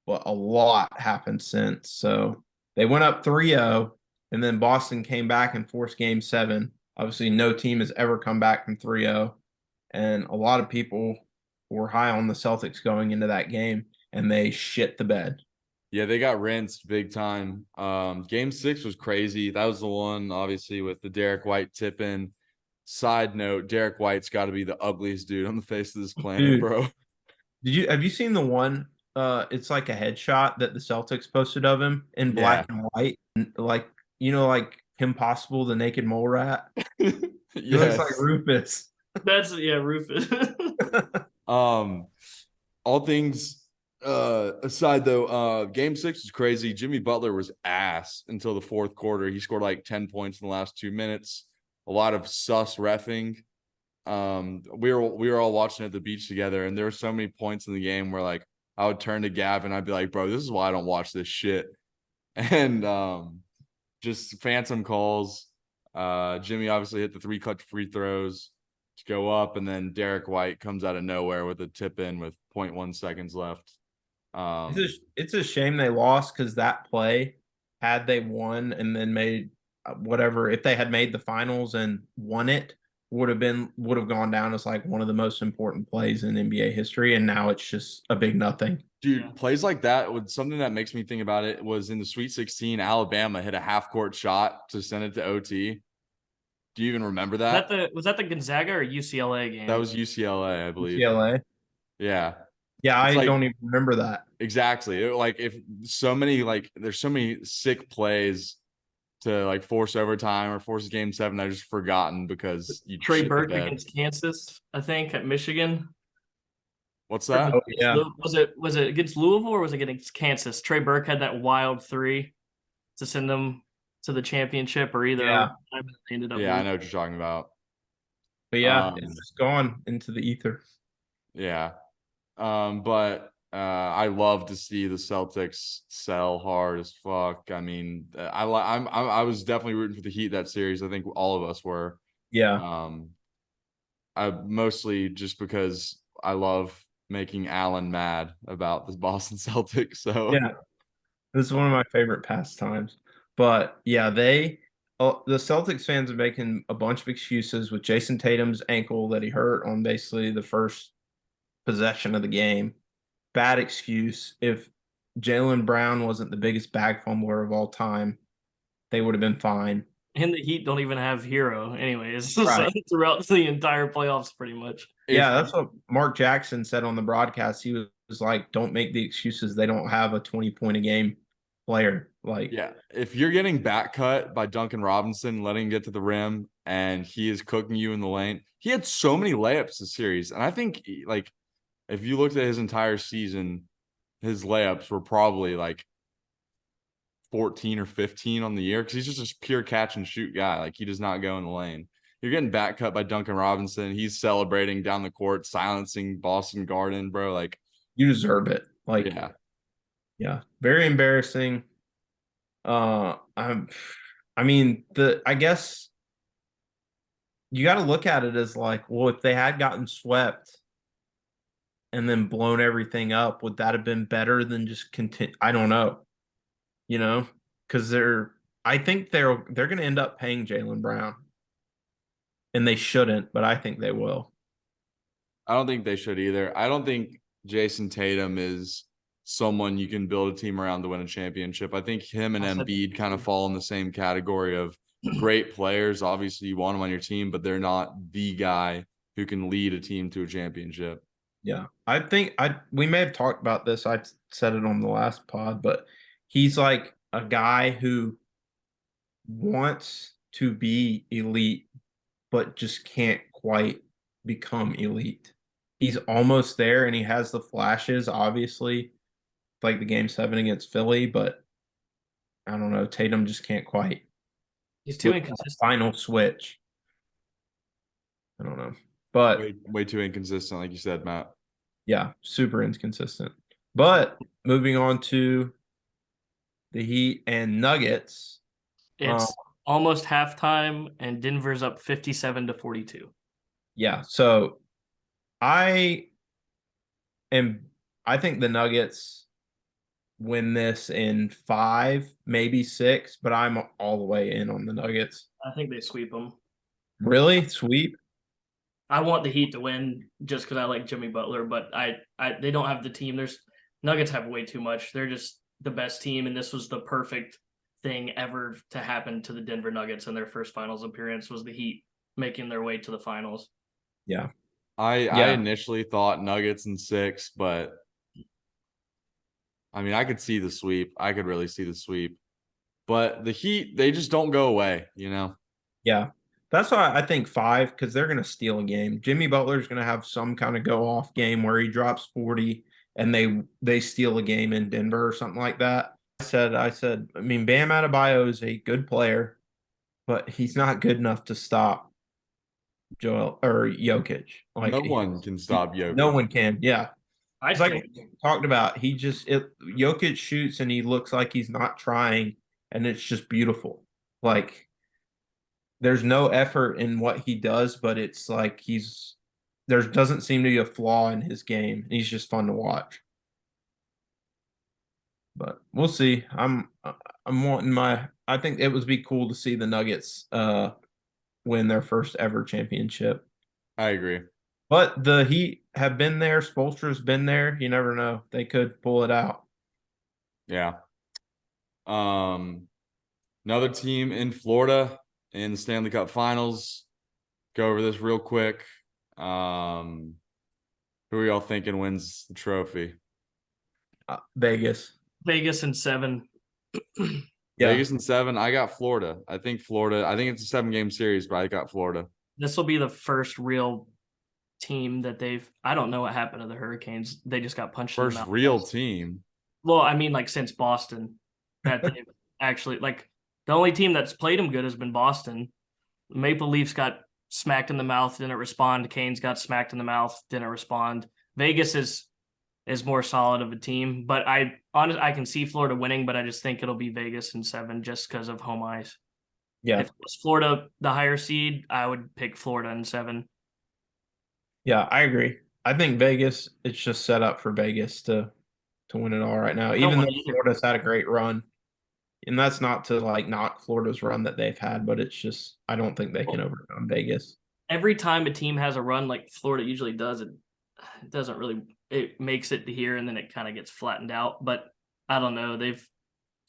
but a lot happened since. So they went up 3-0, and then Boston came back and forced game 7. Obviously, no team has ever come back from 3-0, and a lot of people were high on the Celtics going into that game, and they shit the bed. Yeah, they got rinsed big time. Game 6 was crazy. That was the one, obviously, with the Derek White tip in. Side note, Derek White's got to be the ugliest dude on the face of this planet, bro. Have you seen the one? It's like a headshot that the Celtics posted of him in black and white, like like Kim Possible, the naked mole rat. He looks like Rufus. That's Rufus. All things Aside though, game 6 was crazy. Jimmy Butler was ass until the fourth quarter. He scored like 10 points in the last 2 minutes. A lot of sus reffing. We were all watching at the beach together, and there were so many points in the game where like I would turn to Gavin, I'd be like, bro, this is why I don't watch this shit. And just phantom calls. Jimmy obviously hit the 3 cut free throws to go up, and then Derek White comes out of nowhere with a tip in with 0.1 seconds left. It's a shame they lost because that play, had they won and then made whatever, if they had made the finals and won it, would have gone down as like one of the most important plays in NBA history. And now it's just a big nothing. Dude, plays like that would something that makes me think about it was in the Sweet 16, Alabama hit a half court shot to send it to OT. Do you even remember that? Was that the Gonzaga or UCLA game? That was UCLA, I believe. UCLA. Yeah. Yeah, I don't even remember that. Exactly. Like if so many there's so many sick plays to like force overtime or force game 7 I just forgotten because you Trey Burke against Kansas, I think, at Michigan. What's that? Oh, yeah. Was it against Louisville or was it against Kansas? Trey Burke had that wild 3 to send them to the championship, or either. Yeah. Ended up. Yeah, I know what you're talking about. But yeah, it's just gone into the ether. Yeah. But I love to see the Celtics sell hard as fuck. I mean, I was definitely rooting for the Heat that series. I think all of us were. Yeah. I mostly just because I love making Allen mad about the Boston Celtics. So yeah, this is one of my favorite pastimes. But yeah, the Celtics fans are making a bunch of excuses with Jason Tatum's ankle that he hurt on basically the first possession of the game. Bad excuse. If Jaylen Brown wasn't the biggest bag fumbler of all time, they would have been fine. And the Heat don't even have Hero anyways. Right. So throughout the entire playoffs, pretty much. Yeah, that's what Mark Jackson said on the broadcast. He was like, don't make the excuses. They don't have a 20-point a game player. Like, yeah, if you're getting back cut by Duncan Robinson, letting him get to the rim, and he is cooking you in the lane, he had so many layups this series. And I think like if you looked at his entire season, his layups were probably like 14 or 15 on the year because he's just a pure catch and shoot guy. Like he does not go in the lane. You're getting back cut by Duncan Robinson. He's celebrating down the court, silencing Boston Garden, bro. Like you deserve it. Like, yeah, very embarrassing. I guess you got to look at it as like, well, if they had gotten swept and then blown everything up, would that have been better than just continue? I don't know, because I think they're going to end up paying Jaylen Brown, and they shouldn't, but I think they will. I don't think they should either. I don't think Jason Tatum is someone you can build a team around to win a championship. I think him and Embiid kind of fall in the same category of great players. Obviously, you want them on your team, but they're not the guy who can lead a team to a championship. Yeah, I think we may have talked about this. I said it on the last pod, but he's like a guy who wants to be elite, but just can't quite become elite. He's almost there, and he has the flashes, obviously, like the game 7 against Philly, but I don't know. Tatum just can't quite. He's too inconsistent. Final switch. I don't know. But way too inconsistent, like you said, Matt. Yeah, super inconsistent. But moving on to the Heat and Nuggets. It's almost halftime, and Denver's up 57-42. Yeah, so I think the Nuggets win this in 5, maybe 6, but I'm all the way in on the Nuggets. I think they sweep them. Really? Sweep? I want the Heat to win just because I like Jimmy Butler, but they don't have the team. Nuggets have way too much. They're just the best team, and this was the perfect thing ever to happen to the Denver Nuggets in their first finals appearance was the Heat making their way to the finals. Yeah. I initially thought Nuggets in 6, but I mean, I could see the sweep. I could really see the sweep. But the Heat, they just don't go away, Yeah. That's why I think 5, because they're going to steal a game. Jimmy Butler's going to have some kind of go-off game where he drops 40 and they steal a game in Denver or something like that. I said, I mean, Bam Adebayo is a good player, but he's not good enough to stop Joel or Jokic. No Like one can stop no Jokic. one can. Yeah. I It's like think we talked about. Jokic shoots and he looks like he's not trying, and it's just beautiful. Like there's no effort in what he does, but it's like there doesn't seem to be a flaw in his game. He's just fun to watch. But we'll see. I'm wanting my. I think it would be cool to see the Nuggets win their first ever championship. I agree. But the Heat have been there. Spoelstra's been there. You never know. They could pull it out. Yeah. Another team in Florida in the Stanley Cup Finals. Go over this real quick. Who are y'all thinking wins the trophy? Vegas. Vegas in 7. Yeah. Vegas in 7. I got Florida. I think it's a 7-game series, but I got Florida. This will be the first real team that I don't know what happened to the Hurricanes. They just got punched in the First mouth. real team. Well, I mean, like since Boston, that they've actually like the only team that's played them good has been Boston. Maple Leafs got smacked in the mouth, didn't respond. Canes got smacked in the mouth, didn't respond. Vegas is more solid of a team, but I can see Florida winning, but I just think it'll be Vegas in 7 just because of home ice. Yeah. If it was Florida the higher seed, I would pick Florida in 7. Yeah, I agree. I think Vegas, it's just set up for Vegas to win it all right now. Even though Florida's had a great run. And that's not to like knock Florida's run that they've had, but it's just I don't think they can overcome Vegas. Every time a team has a run like Florida usually does, it doesn't really it makes it to here and then it kind of gets flattened out. But I don't know. They've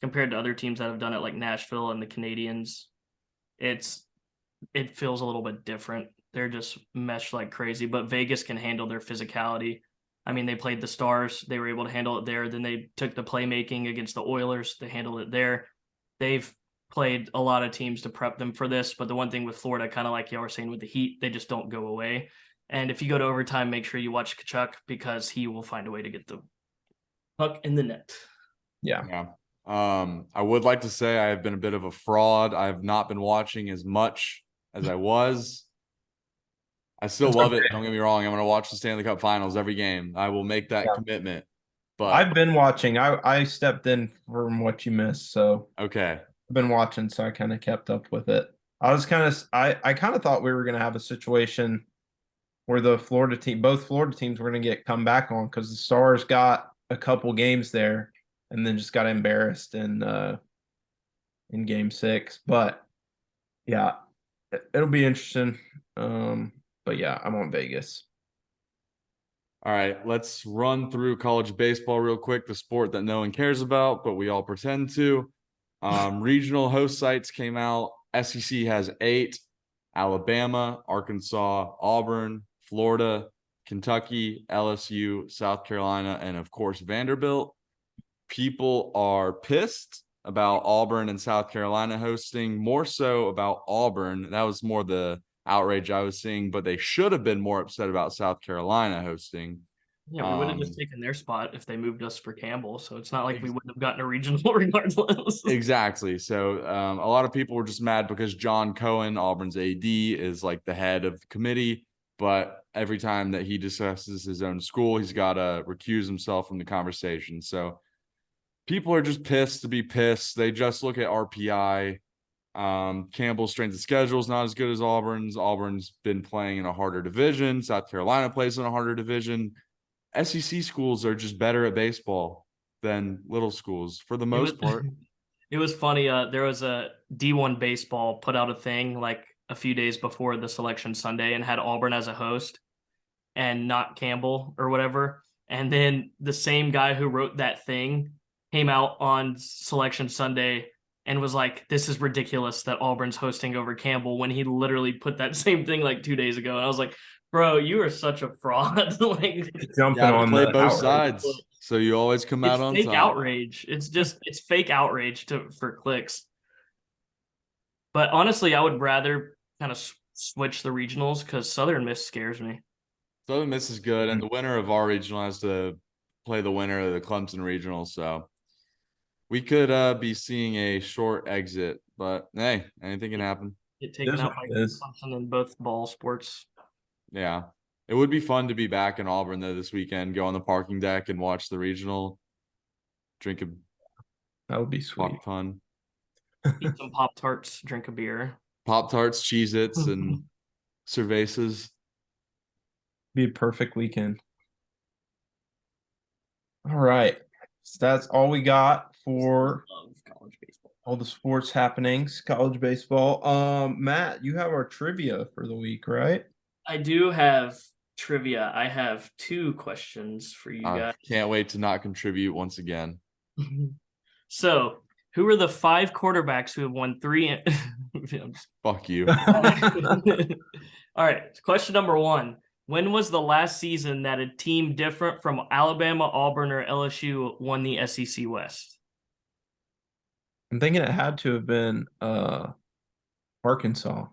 compared to other teams that have done it like Nashville and the Canadiens, it feels a little bit different. They're just meshed like crazy, but Vegas can handle their physicality. I mean, they played the Stars. They were able to handle it there. Then they took the playmaking against the Oilers. They handled it there. They've played a lot of teams to prep them for this. But the one thing with Florida, kind of like y'all were saying with the Heat, they just don't go away. And if you go to overtime, make sure you watch Kachuk because he will find a way to get the puck in the net. Yeah. Yeah. I would like to say I have been a bit of a fraud. I have not been watching as much as I was. I still love it. Don't get me wrong. I'm going to watch the Stanley Cup Finals every game. I will make that commitment. But I've been watching. I stepped in from what you missed, so okay. I've been watching, so I kind of kept up with it. I kind of thought we were going to have a situation where both Florida teams were going to get come back on because the Stars got a couple games there and then just got embarrassed in Game 6. But yeah, it'll be interesting. But yeah, I'm on Vegas. All right, let's run through college baseball real quick, the sport that no one cares about, but we all pretend to. Regional host sites came out. SEC has 8: Alabama, Arkansas, Auburn, Florida, Kentucky, LSU, South Carolina, and of course, Vanderbilt. People are pissed about Auburn and South Carolina hosting, more so about Auburn. That was more the outrage I was seeing, but they should have been more upset about South Carolina hosting. Yeah, we would have just taken their spot if they moved us for Campbell. So it's not like we wouldn't have gotten a regional regardless. Exactly. So a lot of people were just mad because John Cohen, Auburn's AD, is like the head of the committee. But every time that he discusses his own school, he's got to recuse himself from the conversation. So people are just pissed to be pissed. They just look at RPI. Campbell's strength of schedule is not as good as Auburn's. Auburn's been playing in a harder division. South Carolina plays in a harder division. SEC schools are just better at baseball than little schools for the most part. It was funny. There was a D1 baseball put out a thing like a few days before the selection Sunday and had Auburn as a host and not Campbell or whatever. And then the same guy who wrote that thing came out on selection Sunday and was like, this is ridiculous that Auburn's hosting over Campbell when he literally put that same thing like 2 days ago. And I was like, bro, you are such a fraud. Like jumping on play the both outrage. sides. So you always come out on fake top. outrage. It's fake outrage for clicks. But honestly, I would rather kind of switch the regionals because Southern Miss scares me. Southern Miss is good, and the winner of our regional has to play the winner of the Clemson regional. So we could be seeing a short exit, but hey, anything can happen. Get taken out by Clemson in both ball sports. Yeah. It would be fun to be back in Auburn though this weekend, go on the parking deck and watch the regional, drink a That would be sweet. pop ton. Eat some Pop-Tarts, drink a beer. Pop-Tarts, Cheez-Its, and cervezas. Be a perfect weekend. All right. So that's all we got for College baseball. all the sports happenings, college baseball. Matt, you have our trivia for the week, right? I do have trivia. I have 2 questions for you I guys. can't wait to not contribute once again. So, who are the 5 quarterbacks who have won 3? Fuck you. All right. Question number 1. When was the last season that a team different from Alabama, Auburn, or LSU won the SEC West? I'm thinking it had to have been Arkansas.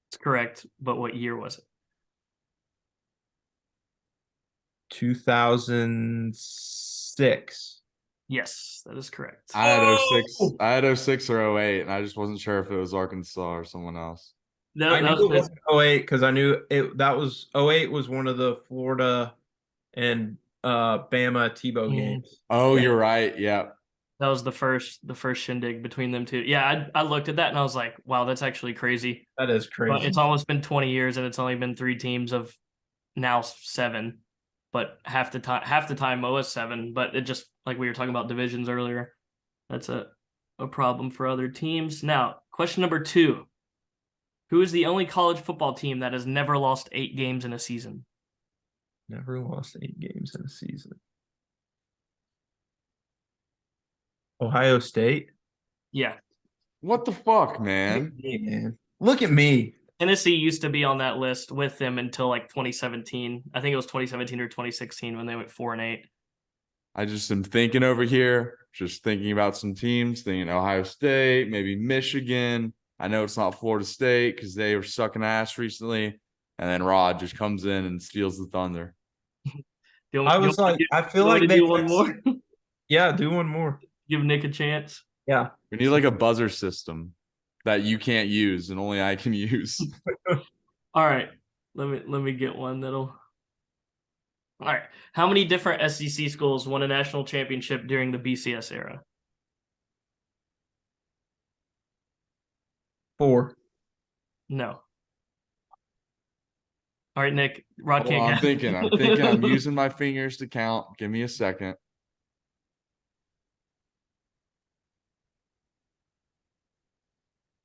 It's correct, but what year was it? 2006. Yes, that is correct. I had 06. I had 06 or 08, and I just wasn't sure if it was Arkansas or someone else. No, I knew it wasn't 08 because I knew that was 08 was one of the Florida and Bama Tebow games. Oh, Yeah. you're right. Yeah. That was the first shindig between them two. Yeah, I looked at that and I was like, wow, that's actually crazy. That is crazy. But it's almost been 20 years and it's only been 3 teams of now 7. But half the time Mo is 7. But it just, like we were talking about divisions earlier, that's a problem for other teams. Now, question number 2. Who is the only college football team that has never lost 8 games in a season? Never lost 8 games in a season. Ohio State? Yeah. What the fuck, Look man? at me, man. Look at me. Tennessee used to be on that list with them until like 2017. I think it was 2017 or 2016 when they went 4-8. I just am thinking over here, just thinking about some teams, thinking Ohio State, maybe Michigan. I know it's not Florida State because they were sucking ass recently. And then Rod just comes in and steals the thunder. I was like, I feel like they do one more. Yeah, do one more. Give Nick a chance. Yeah. We need like a buzzer system that you can't use and only I can use. All right. Let me get one that'll. All right. How many different SEC schools won a national championship during the BCS era? 4. No. All right, Nick. Rod Hold on, can't I'm thinking. I'm using my fingers to count. Give me a second.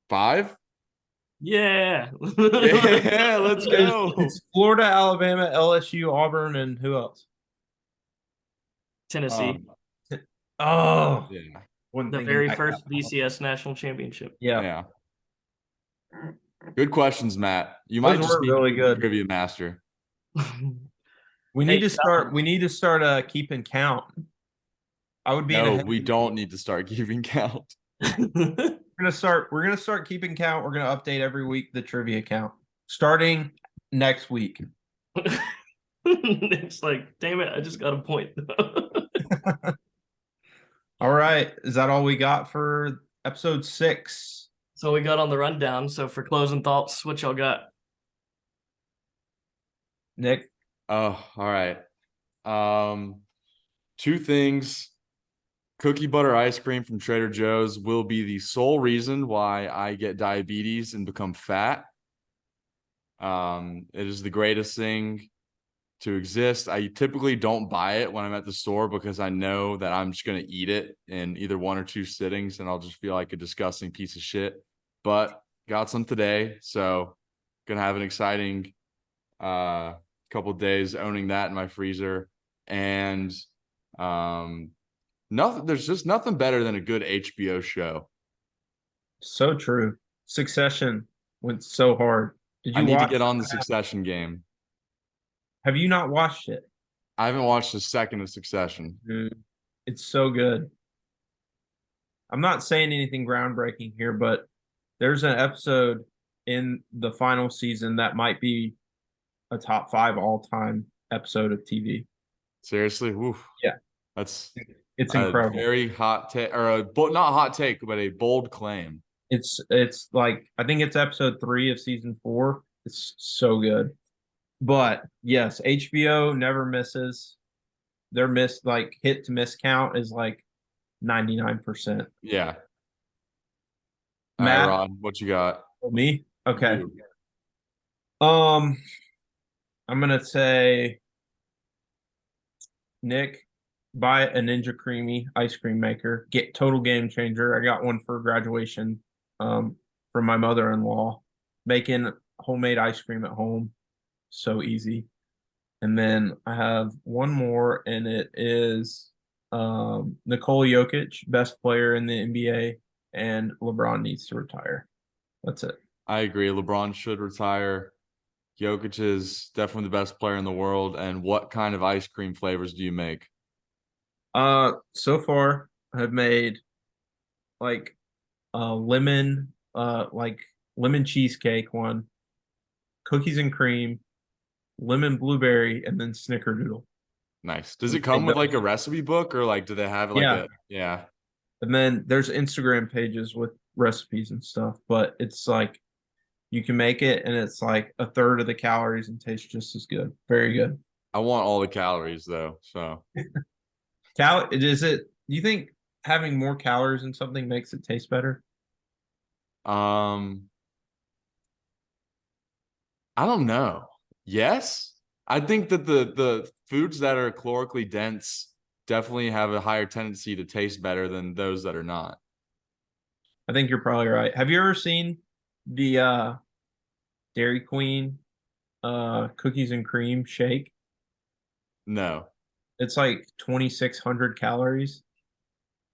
5? Yeah. Yeah, let's go. It's Florida, Alabama, LSU, Auburn, and who else? Tennessee. Oh, Yeah. The very first BCS national championship. Yeah. Good questions, Matt. You might Those just were be really good. trivia master. We need to start. We need to start keeping count. I would be. No, we don't need to start keeping count. We're gonna start. We're gonna start keeping count. We're gonna update every week the trivia count starting next week. It's like, damn it! I just got a point. All right, is that all we got for episode 6? So we got on the rundown. So for closing thoughts, what y'all got? Nick? Oh, all right. 2 things. Cookie butter ice cream from Trader Joe's will be the sole reason why I get diabetes and become fat. It is the greatest thing to exist. I typically don't buy it when I'm at the store because I know that I'm just going to eat it in either 1 or 2 sittings and I'll just feel like a disgusting piece of shit. But got some today, so gonna have an exciting couple days owning that in my freezer. And there's just nothing better than a good HBO show. So true. Succession went so hard. Did you I need to get on the Succession game. Have you not watched it? I haven't watched a second of Succession. Dude, it's so good. I'm not saying anything groundbreaking here, but there's an episode in the final season that might be a top 5 all-time episode of TV. Seriously? Woo. Yeah. That's It's a incredible. very hot take, or not hot take, but a bold claim. It's like I think it's episode 3 of season 4. It's so good. But yes, HBO never misses. Their hit to miss count is like 99%. Yeah. All right, Matt, Rod, what you got? me? Okay. You. I'm gonna say Nick, buy a Ninja Creamy ice cream maker. Get total game changer. I got one for graduation from my mother-in-law. Making homemade ice cream at home. So easy. And then I have one more, and it is Nikola Jokic, best player in the NBA, and LeBron needs to retire. That's it. I agree. LeBron should retire. Jokic is definitely the best player in the world. And what kind of ice cream flavors do you make? So far I've made like lemon lemon cheesecake one, cookies and cream, lemon blueberry, and then snickerdoodle. Nice. Does it come with like a recipe book, or like do they have like Yeah. yeah. And then there's Instagram pages with recipes and stuff, but it's like you can make it and it's like a third of the calories and tastes just as good. Very good. I want all the calories though. So You think having more calories in something makes it taste better? I don't know. Yes. I think that the foods that are calorically dense definitely have a higher tendency to taste better than those that are not. I think you're probably right. Have you ever seen the Dairy Queen cookies and cream shake? No. It's like 2,600 calories.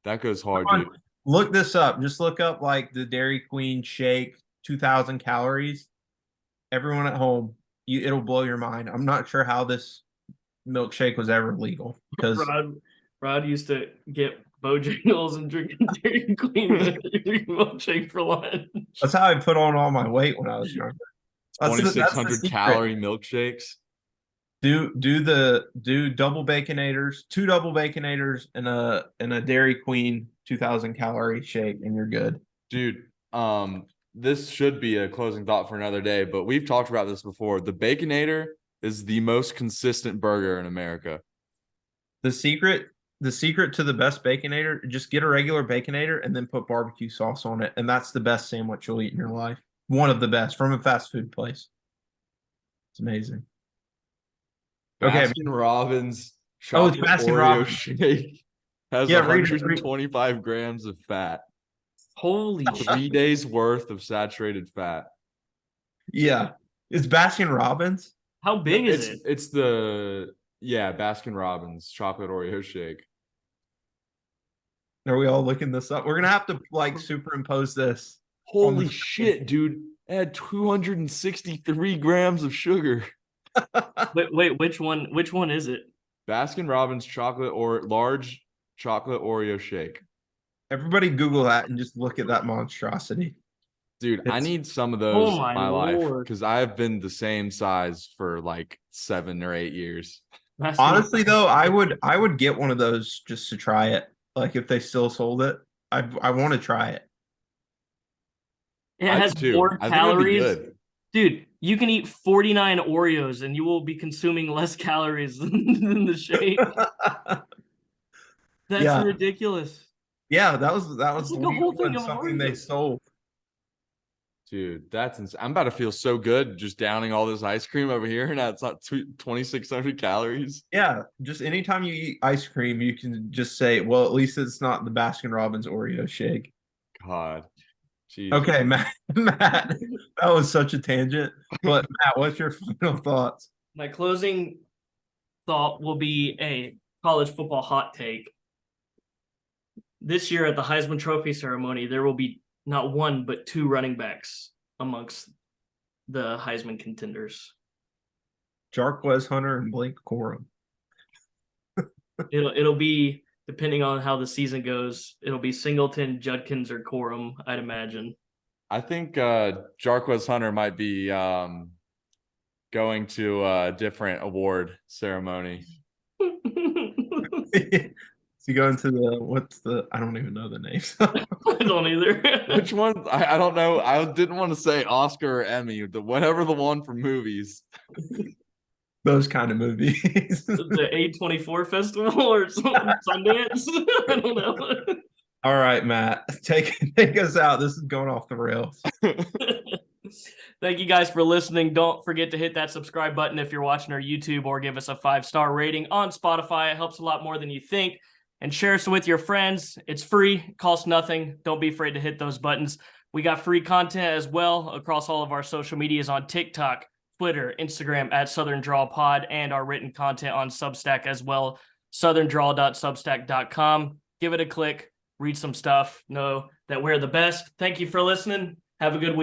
That goes hard, Come on, dude. look this up. Just look up like the Dairy Queen shake, 2,000 calories. Everyone at home, it'll blow your mind. I'm not sure how this milkshake was ever legal because Rod used to get Bojangles and drinking Dairy Queen milkshake for lunch. that's how I put on all my weight when I was younger. That's the 2,600 secret. calorie milkshakes. Do double baconators, 2 double baconators, and a Dairy Queen 2,000 calorie shake, and you're good. Dude, this should be a closing thought for another day, but we've talked about this before. The Baconator is the most consistent burger in America. The secret to the best baconator, just get a regular baconator and then put barbecue sauce on it, and that's the best sandwich you'll eat in your life. One of the best from a fast food place. It's amazing. Okay. Baskin Robbins Oh, it's chocolate Baskin Oreo Robbins. shake has Yeah, 125 grams of fat. Holy 3 days worth of saturated fat. Yeah. It's Baskin Robbins. How big is it? It's the Baskin Robbins chocolate Oreo shake. Are we all looking this up? We're gonna have to like superimpose this. Holy shit, dude. It had 263 grams of sugar. Wait, which one is it? Baskin Robbins chocolate or large chocolate Oreo shake. Everybody Google that and just look at that monstrosity. Dude, I need some of those in my life Lord. because I have been the same size for like 7 or 8 years. Honestly, though, I would get one of those just to try it. Like if they still sold it, I want to try it. It has more I think it'd be calories. good. Dude, you can eat 49 Oreos and you will be consuming less calories than the shake. That's ridiculous. Yeah, that was like a whole thing of something Oreos. they sold. Dude, that's insane. I'm about to feel so good just downing all this ice cream over here, and that's not 2,600 calories. Yeah, just anytime you eat ice cream, you can just say, well, at least it's not the Baskin Robbins Oreo shake. God. Jesus. Okay, Matt, that was such a tangent. But Matt, what's your final thoughts? My closing thought will be a college football hot take. This year at the Heisman Trophy ceremony, there will be not one but 2 running backs amongst the Heisman contenders. Jarquez Hunter and Blake Corum. It'll be, depending on how the season goes, it'll be Singleton, Judkins, or Corum, I'd imagine. I think Jarquez Hunter might be going to a different award ceremony. So you go into I don't even know the names. I don't either. Which one? I don't know. I didn't want to say Oscar or Emmy, whatever the one for movies. Those kind of movies. The A24 festival or Sundance. I don't know. All right, Matt, take us out. This is going off the rails. Thank you guys for listening. Don't forget to hit that subscribe button if you're watching our YouTube, or give us a 5-star rating on Spotify. It helps a lot more than you think. And share us with your friends. It's free, it costs nothing. Don't be afraid to hit those buttons. We got free content as well across all of our social medias on TikTok, Twitter, Instagram at Southern Draw Pod, and our written content on Substack as well, southerndraw.substack.com. Give it a click, read some stuff, know that we're the best. Thank you for listening. Have a good week.